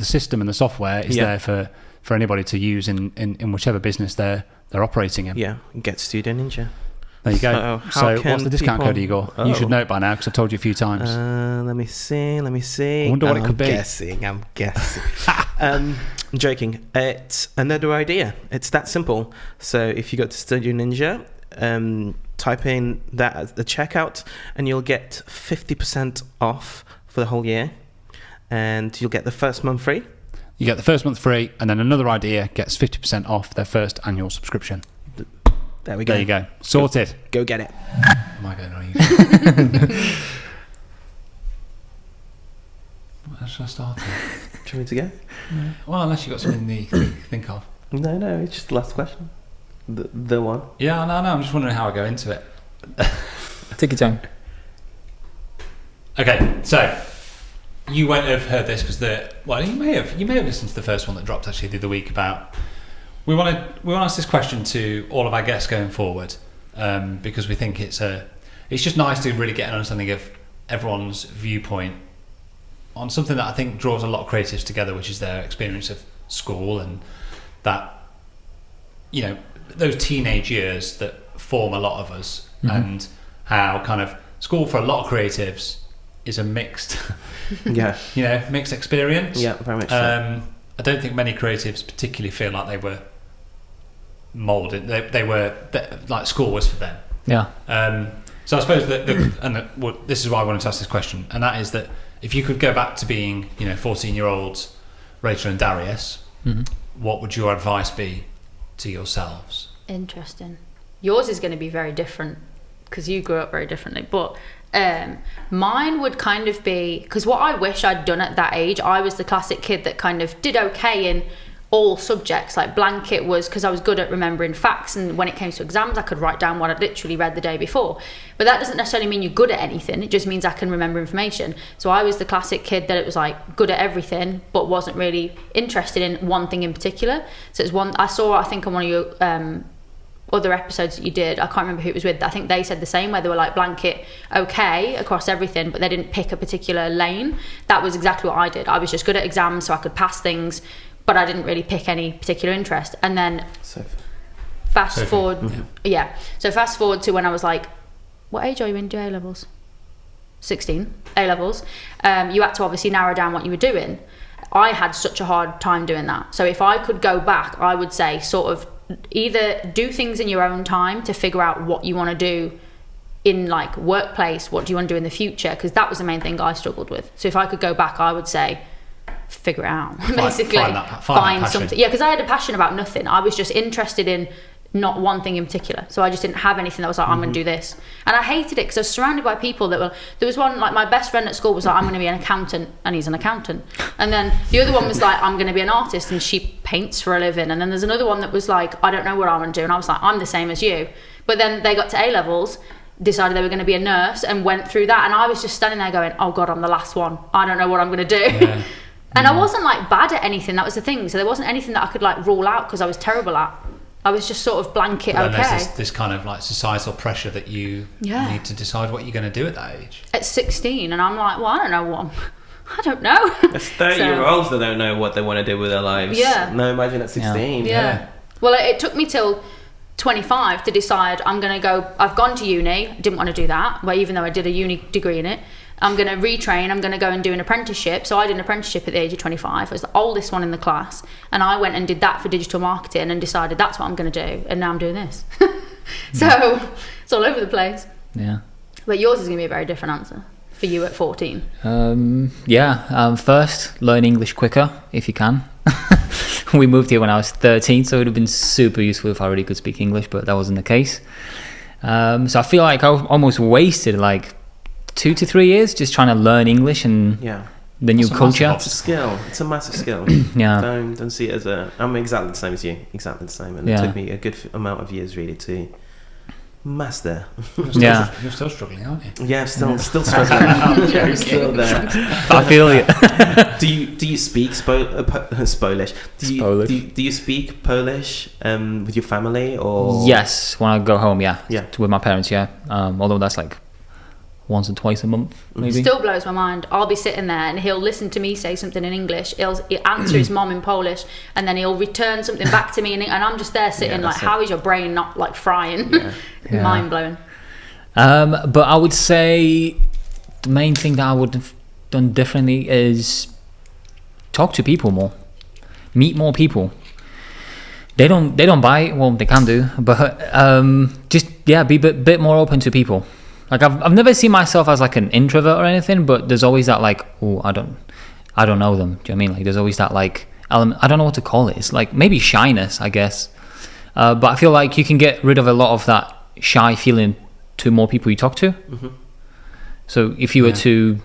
Speaker 1: system and the software is there for anybody to use in whichever business they're operating in.
Speaker 2: Yeah, get Studio Ninja.
Speaker 1: There you go. So what's the discount code, Igor? You should know it by now because I've told you a few times.
Speaker 2: Let me see.
Speaker 1: I wonder what it could be.
Speaker 2: I'm guessing. I'm joking. It's another idea. It's that simple. So if you go to Studio Ninja, type in that at the checkout, and you'll get 50% off for the whole year, and you'll get the first month free.
Speaker 1: You get the first month free, and then another idea gets 50% off their first annual subscription.
Speaker 2: There we go.
Speaker 1: There you go. Sorted.
Speaker 2: Go get it.
Speaker 1: Am I going on you? Where should I start?
Speaker 2: Do you want me to go?
Speaker 1: Yeah. Well, unless you've got something to think of.
Speaker 2: No, it's just the last question. The one.
Speaker 1: Yeah, no, I'm just wondering how I go into it.
Speaker 3: Take your time.
Speaker 1: Okay, so you won't have heard this because you may have listened to the first one that dropped actually the other week about. We want to ask this question to all of our guests going forward because we think it's just nice to really get an understanding of everyone's viewpoint on something that I think draws a lot of creatives together, which is their experience of school and that, you know, those teenage years that form a lot of us, and how kind of school for a lot of creatives is a mixed, mixed experience.
Speaker 2: Yeah, very much so.
Speaker 1: I don't think many creatives particularly feel like they were molded. They were like school was for them.
Speaker 3: Yeah.
Speaker 1: So I suppose this is why I wanted to ask this question, and that is that if you could go back to being, 14-year-olds Rachel and Darius, what would your advice be to yourselves?
Speaker 4: Interesting. Yours is going to be very different because you grew up very differently, but mine would kind of be, because what I wish I'd done at that age, I was the classic kid that kind of did okay in all subjects. Like blanket was because I was good at remembering facts, and when it came to exams I could write down what I'd literally read the day before. But that doesn't necessarily mean you're good at anything, it just means I can remember information. So I was the classic kid that it was like good at everything but wasn't really interested in one thing in particular. So it's one I saw, I think, on one of your other episodes that you did, I can't remember who it was with, I think they said the same, where they were like blanket okay across everything but they didn't pick a particular lane. That was exactly what I did. I was just good at exams so I could pass things, but I didn't really pick any particular interest. And then fast forward to when I was like, what age are you in A-levels? 16, A-levels. You had to obviously narrow down what you were doing. I had such a hard time doing that. So if I could go back, I would say sort of either do things in your own time to figure out what you want to do in like workplace, what do you want to do in the future, because that was the main thing I struggled with. So if I could go back, I would say figure it out, basically find something. Yeah, because I had a passion about nothing. I was just interested in not one thing in particular, so I just didn't have anything that was like I'm going to do this. And I hated it because I was surrounded by people that were, there was one, like my best friend at school was like, I'm going to be an accountant, and he's an accountant. And then the other one was like, I'm going to be an artist, and she paints for a living. And then there's another one that was like, I don't know what I want to do. And I was like, I'm the same as you. But then they got to A-levels, decided they were going to be a nurse, and went through that, and I was just standing there going, oh god, I'm the last one, I don't know what I'm going to do. Yeah. And I wasn't like bad at anything, that was the thing, so there wasn't anything that I could like rule out because I was terrible at. I was just sort of blanket okay.
Speaker 1: There's this kind of like societal pressure that you need to decide what you're going to do at that age.
Speaker 4: At 16, and I'm like, well, I don't know.
Speaker 2: It's 30-year-olds that don't know what they want to do with their lives.
Speaker 4: Yeah.
Speaker 2: No, imagine at 16.
Speaker 4: Yeah. Well, it took me till 25 to decide I'm going to go. I've gone to uni, didn't want to do that, but even though I did a uni degree in it, I'm going to retrain, I'm going to go and do an apprenticeship. So I did an apprenticeship at the age of 25. I was the oldest one in the class, and I went and did that for digital marketing and decided that's what I'm going to do, and now I'm doing this. So it's all over the place.
Speaker 3: Yeah.
Speaker 4: But yours is going to be a very different answer for you at 14.
Speaker 3: First, learn English quicker if you can. We moved here when I was 13, so it would have been super useful if I really could speak English, but that wasn't the case. So I feel like I almost wasted like 2 to 3 years just trying to learn English and the new culture.
Speaker 2: It's a skill. It's a massive skill.
Speaker 3: Yeah.
Speaker 2: Don't see it as I'm exactly the same as you. Exactly the same. And it took me a good amount of years really to master.
Speaker 1: You're still struggling, aren't you?
Speaker 2: Yeah, I'm still struggling. I'm still there.
Speaker 3: I feel it.
Speaker 2: Do you speak Polish? Do you speak Polish with your family or?
Speaker 3: Yes, when I go home, with my parents, Although that's like once or twice a month, maybe.
Speaker 4: Still blows my mind. I'll be sitting there and he'll listen to me say something in English. He'll answer his mom in Polish, and then he'll return something back to me, and I'm just there sitting like, how is your brain not like frying?
Speaker 3: Yeah.
Speaker 4: Mind blowing.
Speaker 3: But I would say the main thing that I would have done differently is talk to people more, meet more people. They don't buy it. Well, they can do, but just be a bit more open to people. Like I've never seen myself as like an introvert or anything, but there's always that like, oh, I don't know them. Do you know what I mean? Like there's always that like element. I don't know what to call it. It's like maybe shyness, I guess. But I feel like you can get rid of a lot of that shy feeling to more people you talk to. Mm-hmm. So if you were to,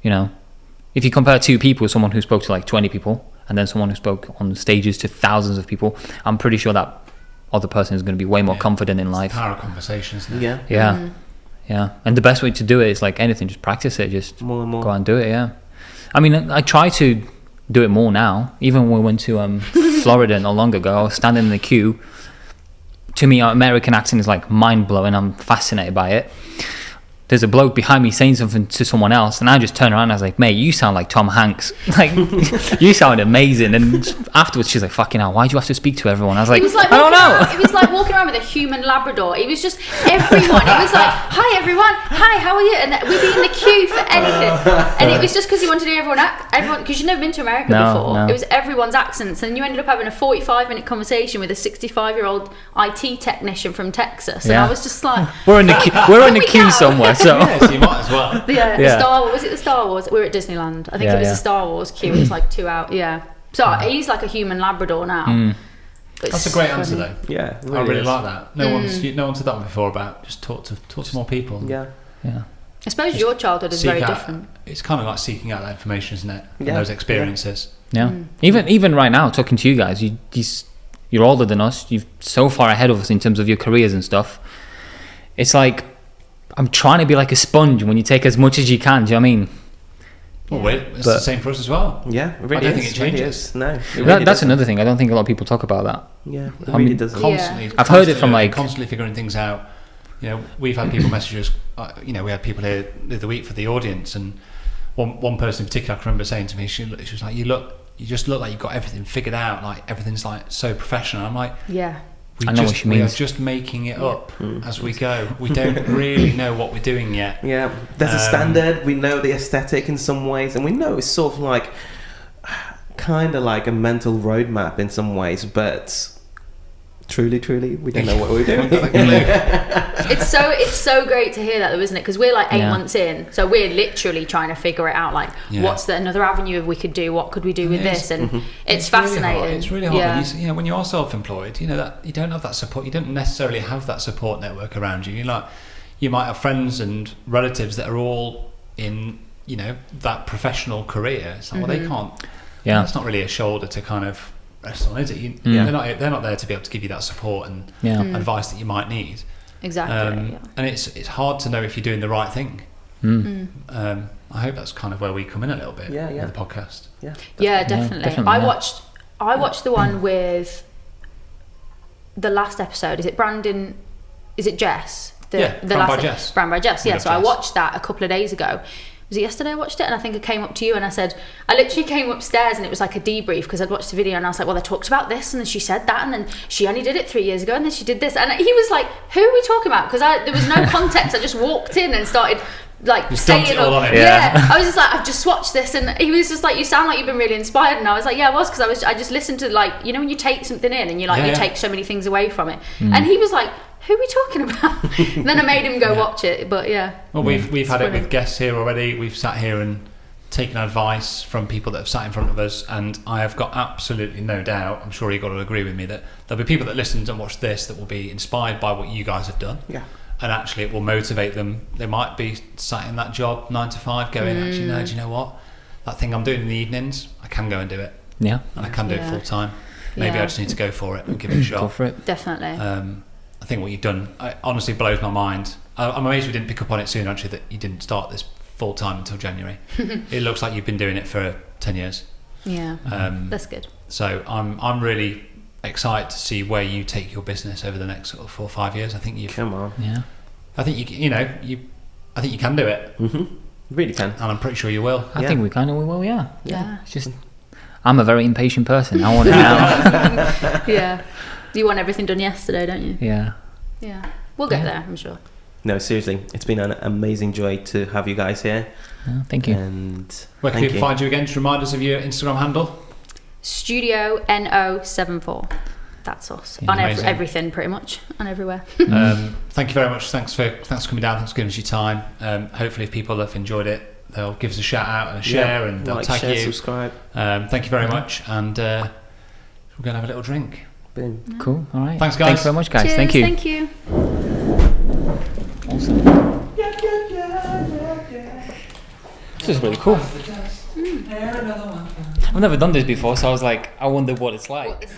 Speaker 3: if you compare two people, someone who spoke to like 20 people and then someone who spoke on stages to thousands of people, I'm pretty sure that other person is going to be way more confident in life.
Speaker 1: It's the power of conversation, isn't it?
Speaker 3: Yeah. Mm-hmm. Yeah, and the best way to do it is like anything, just practice it, just more and more. Go out and do it. Yeah, I mean, I try to do it more now. Even when we went to Florida not long ago, I was standing in the queue. To me, our American accent is like mind blowing. I'm fascinated by it. There's a bloke behind me saying something to someone else, and I just turned around and I was like, mate, you sound like Tom Hanks. Like, you sound amazing. And afterwards, she's like, fucking hell, why do you have to speak to everyone? I was like, I don't know.
Speaker 4: It was like walking around with a human Labrador. It was just everyone. It was like, hi, everyone. Hi, how are you? And we'd be in the queue for anything. And it was just because he wanted to do everyone, because you've never been to America before. No. It was everyone's accents. And you ended up having a 45-minute conversation with a 65-year-old IT technician from Texas. And I was just like,
Speaker 3: we're in the queue somewhere. So.
Speaker 1: Yeah, so you might as well.
Speaker 4: Was it the Star Wars? We were at Disneyland. I think it was the Star Wars queue. It was like 2 hours. Yeah. So he's like a human Labrador now.
Speaker 1: That's a great answer, though.
Speaker 2: Yeah,
Speaker 1: I really like that. No one said that one before about just talk to more people.
Speaker 2: Yeah.
Speaker 4: I suppose your childhood is very different.
Speaker 1: It's kind of like seeking out that information, isn't it? And those experiences.
Speaker 3: Yeah. Even right now, talking to you guys, you're older than us. You're so far ahead of us in terms of your careers and stuff. It's like, I'm trying to be like a sponge when you take as much as you can. Do you know what I mean?
Speaker 1: Well, it's the same for us as well.
Speaker 2: Yeah, it really
Speaker 1: I don't think it changes.
Speaker 2: No,
Speaker 3: that's another thing. I don't think a lot of people talk about that.
Speaker 2: Yeah, it really doesn't.
Speaker 1: Constantly,
Speaker 3: I've heard it from like
Speaker 1: constantly figuring things out. We've had people message us. We had people here the other week for the audience, and one person in particular, I can remember saying to me, she was like, "You just look like you've got everything figured out. Like everything's like so professional." I'm like,
Speaker 4: yeah.
Speaker 3: I know what she means.
Speaker 1: We are just making it up as we go. We don't really know what we're doing yet.
Speaker 2: Yeah, there's a standard. We know the aesthetic in some ways, and we know it's sort of like, kind of like a mental roadmap in some ways, but truly, we don't know what we're doing.
Speaker 4: It's so great to hear that, though, isn't it? Because we're like 8 months in, so we're literally trying to figure it out. Like, what's another avenue we could do? What could we do with this? And it's fascinating.
Speaker 1: Really it's really hard. Yeah. When you are self-employed, that you don't have that support. You don't necessarily have that support network around you. You might have friends and relatives that are all in that professional career. It's like, well, they can't. Yeah, it's not really a shoulder to kind of rest on, is it? They're not there to be able to give you that support and advice that you might need.
Speaker 4: Exactly.
Speaker 1: And it's hard to know if you're doing the right thing. I hope that's kind of where we come in a little bit with the podcast.
Speaker 4: Yeah, definitely. I watched the one with the last episode. Is it Brandon? Is it Jess?
Speaker 1: Brand by Jess.
Speaker 4: Brand by Jess. Yeah. So I watched that a couple of days ago. Was it yesterday I watched it? And I think I came up to you and I literally came upstairs and it was like a debrief because I'd watched the video and I was like, well, they talked about this and then she said that and then she only did it 3 years ago and then she did this. And he was like, who are we talking about? Because there was no context. I just walked in and started like saying it all. I was just like, I've just watched this, and he was just like, you sound like you've been really inspired. And I was like, yeah, I was, because I just listened to, like, when you take something in and you take so many things away from it. And he was like, who are we talking about? Then I made him go watch it. But
Speaker 1: well, we've had it with guests here already. We've sat here and taken advice from people that have sat in front of us, and I have got absolutely no doubt, I'm sure you've got to agree with me, that there'll be people that listen and watch this that will be inspired by what you guys have done.
Speaker 2: Yeah.
Speaker 1: And actually it will motivate them. They might be sat in that job 9 to 5 going, actually, no, do you know what? That thing I'm doing in the evenings, I can go and do it.
Speaker 3: Yeah.
Speaker 1: And I can do it full time. Maybe I just need to go for it and give it a shot.
Speaker 3: Go for it.
Speaker 4: Definitely.
Speaker 1: I think what you've done honestly blows my mind. I'm amazed we didn't pick up on it sooner, actually, that you didn't start this full time until January. It looks like you've been doing it for 10 years.
Speaker 4: Yeah. That's good.
Speaker 1: So I'm really excited to see where you take your business over the next sort of 4 or 5 years. I think
Speaker 2: come on.
Speaker 3: Yeah.
Speaker 1: I think you I think you can do it.
Speaker 2: Really can.
Speaker 1: And I'm pretty sure you will.
Speaker 3: I think we kind of will, yeah.
Speaker 4: Yeah.
Speaker 3: It's just, I'm a very impatient person. I want it now.
Speaker 4: Yeah. You want everything done yesterday, don't you?
Speaker 3: Yeah.
Speaker 4: Yeah. We'll get there, I'm sure.
Speaker 2: No, seriously, it's been an amazing joy to have you guys here.
Speaker 3: Oh, thank you.
Speaker 2: And
Speaker 1: where can people find you again? Just remind us of your Instagram handle.
Speaker 4: Studio NO74. That's us.
Speaker 3: Yeah,
Speaker 4: on everything, pretty much. On everywhere.
Speaker 1: Thank you very much. Thanks for coming down. Thanks for giving us your time. Hopefully, if people have enjoyed it, they'll give us a shout out and a share, and they'll tag
Speaker 2: share,
Speaker 1: you.
Speaker 2: Subscribe.
Speaker 1: Thank you very much, and we're going to have a little drink.
Speaker 2: Boom.
Speaker 3: Cool. All right.
Speaker 1: Thanks, guys.
Speaker 3: Thanks very much, guys.
Speaker 4: Cheers,
Speaker 3: Thank you.
Speaker 4: Thank you.
Speaker 3: Awesome. This is really cool. I've never done this before, so I was like, I wonder what it's like.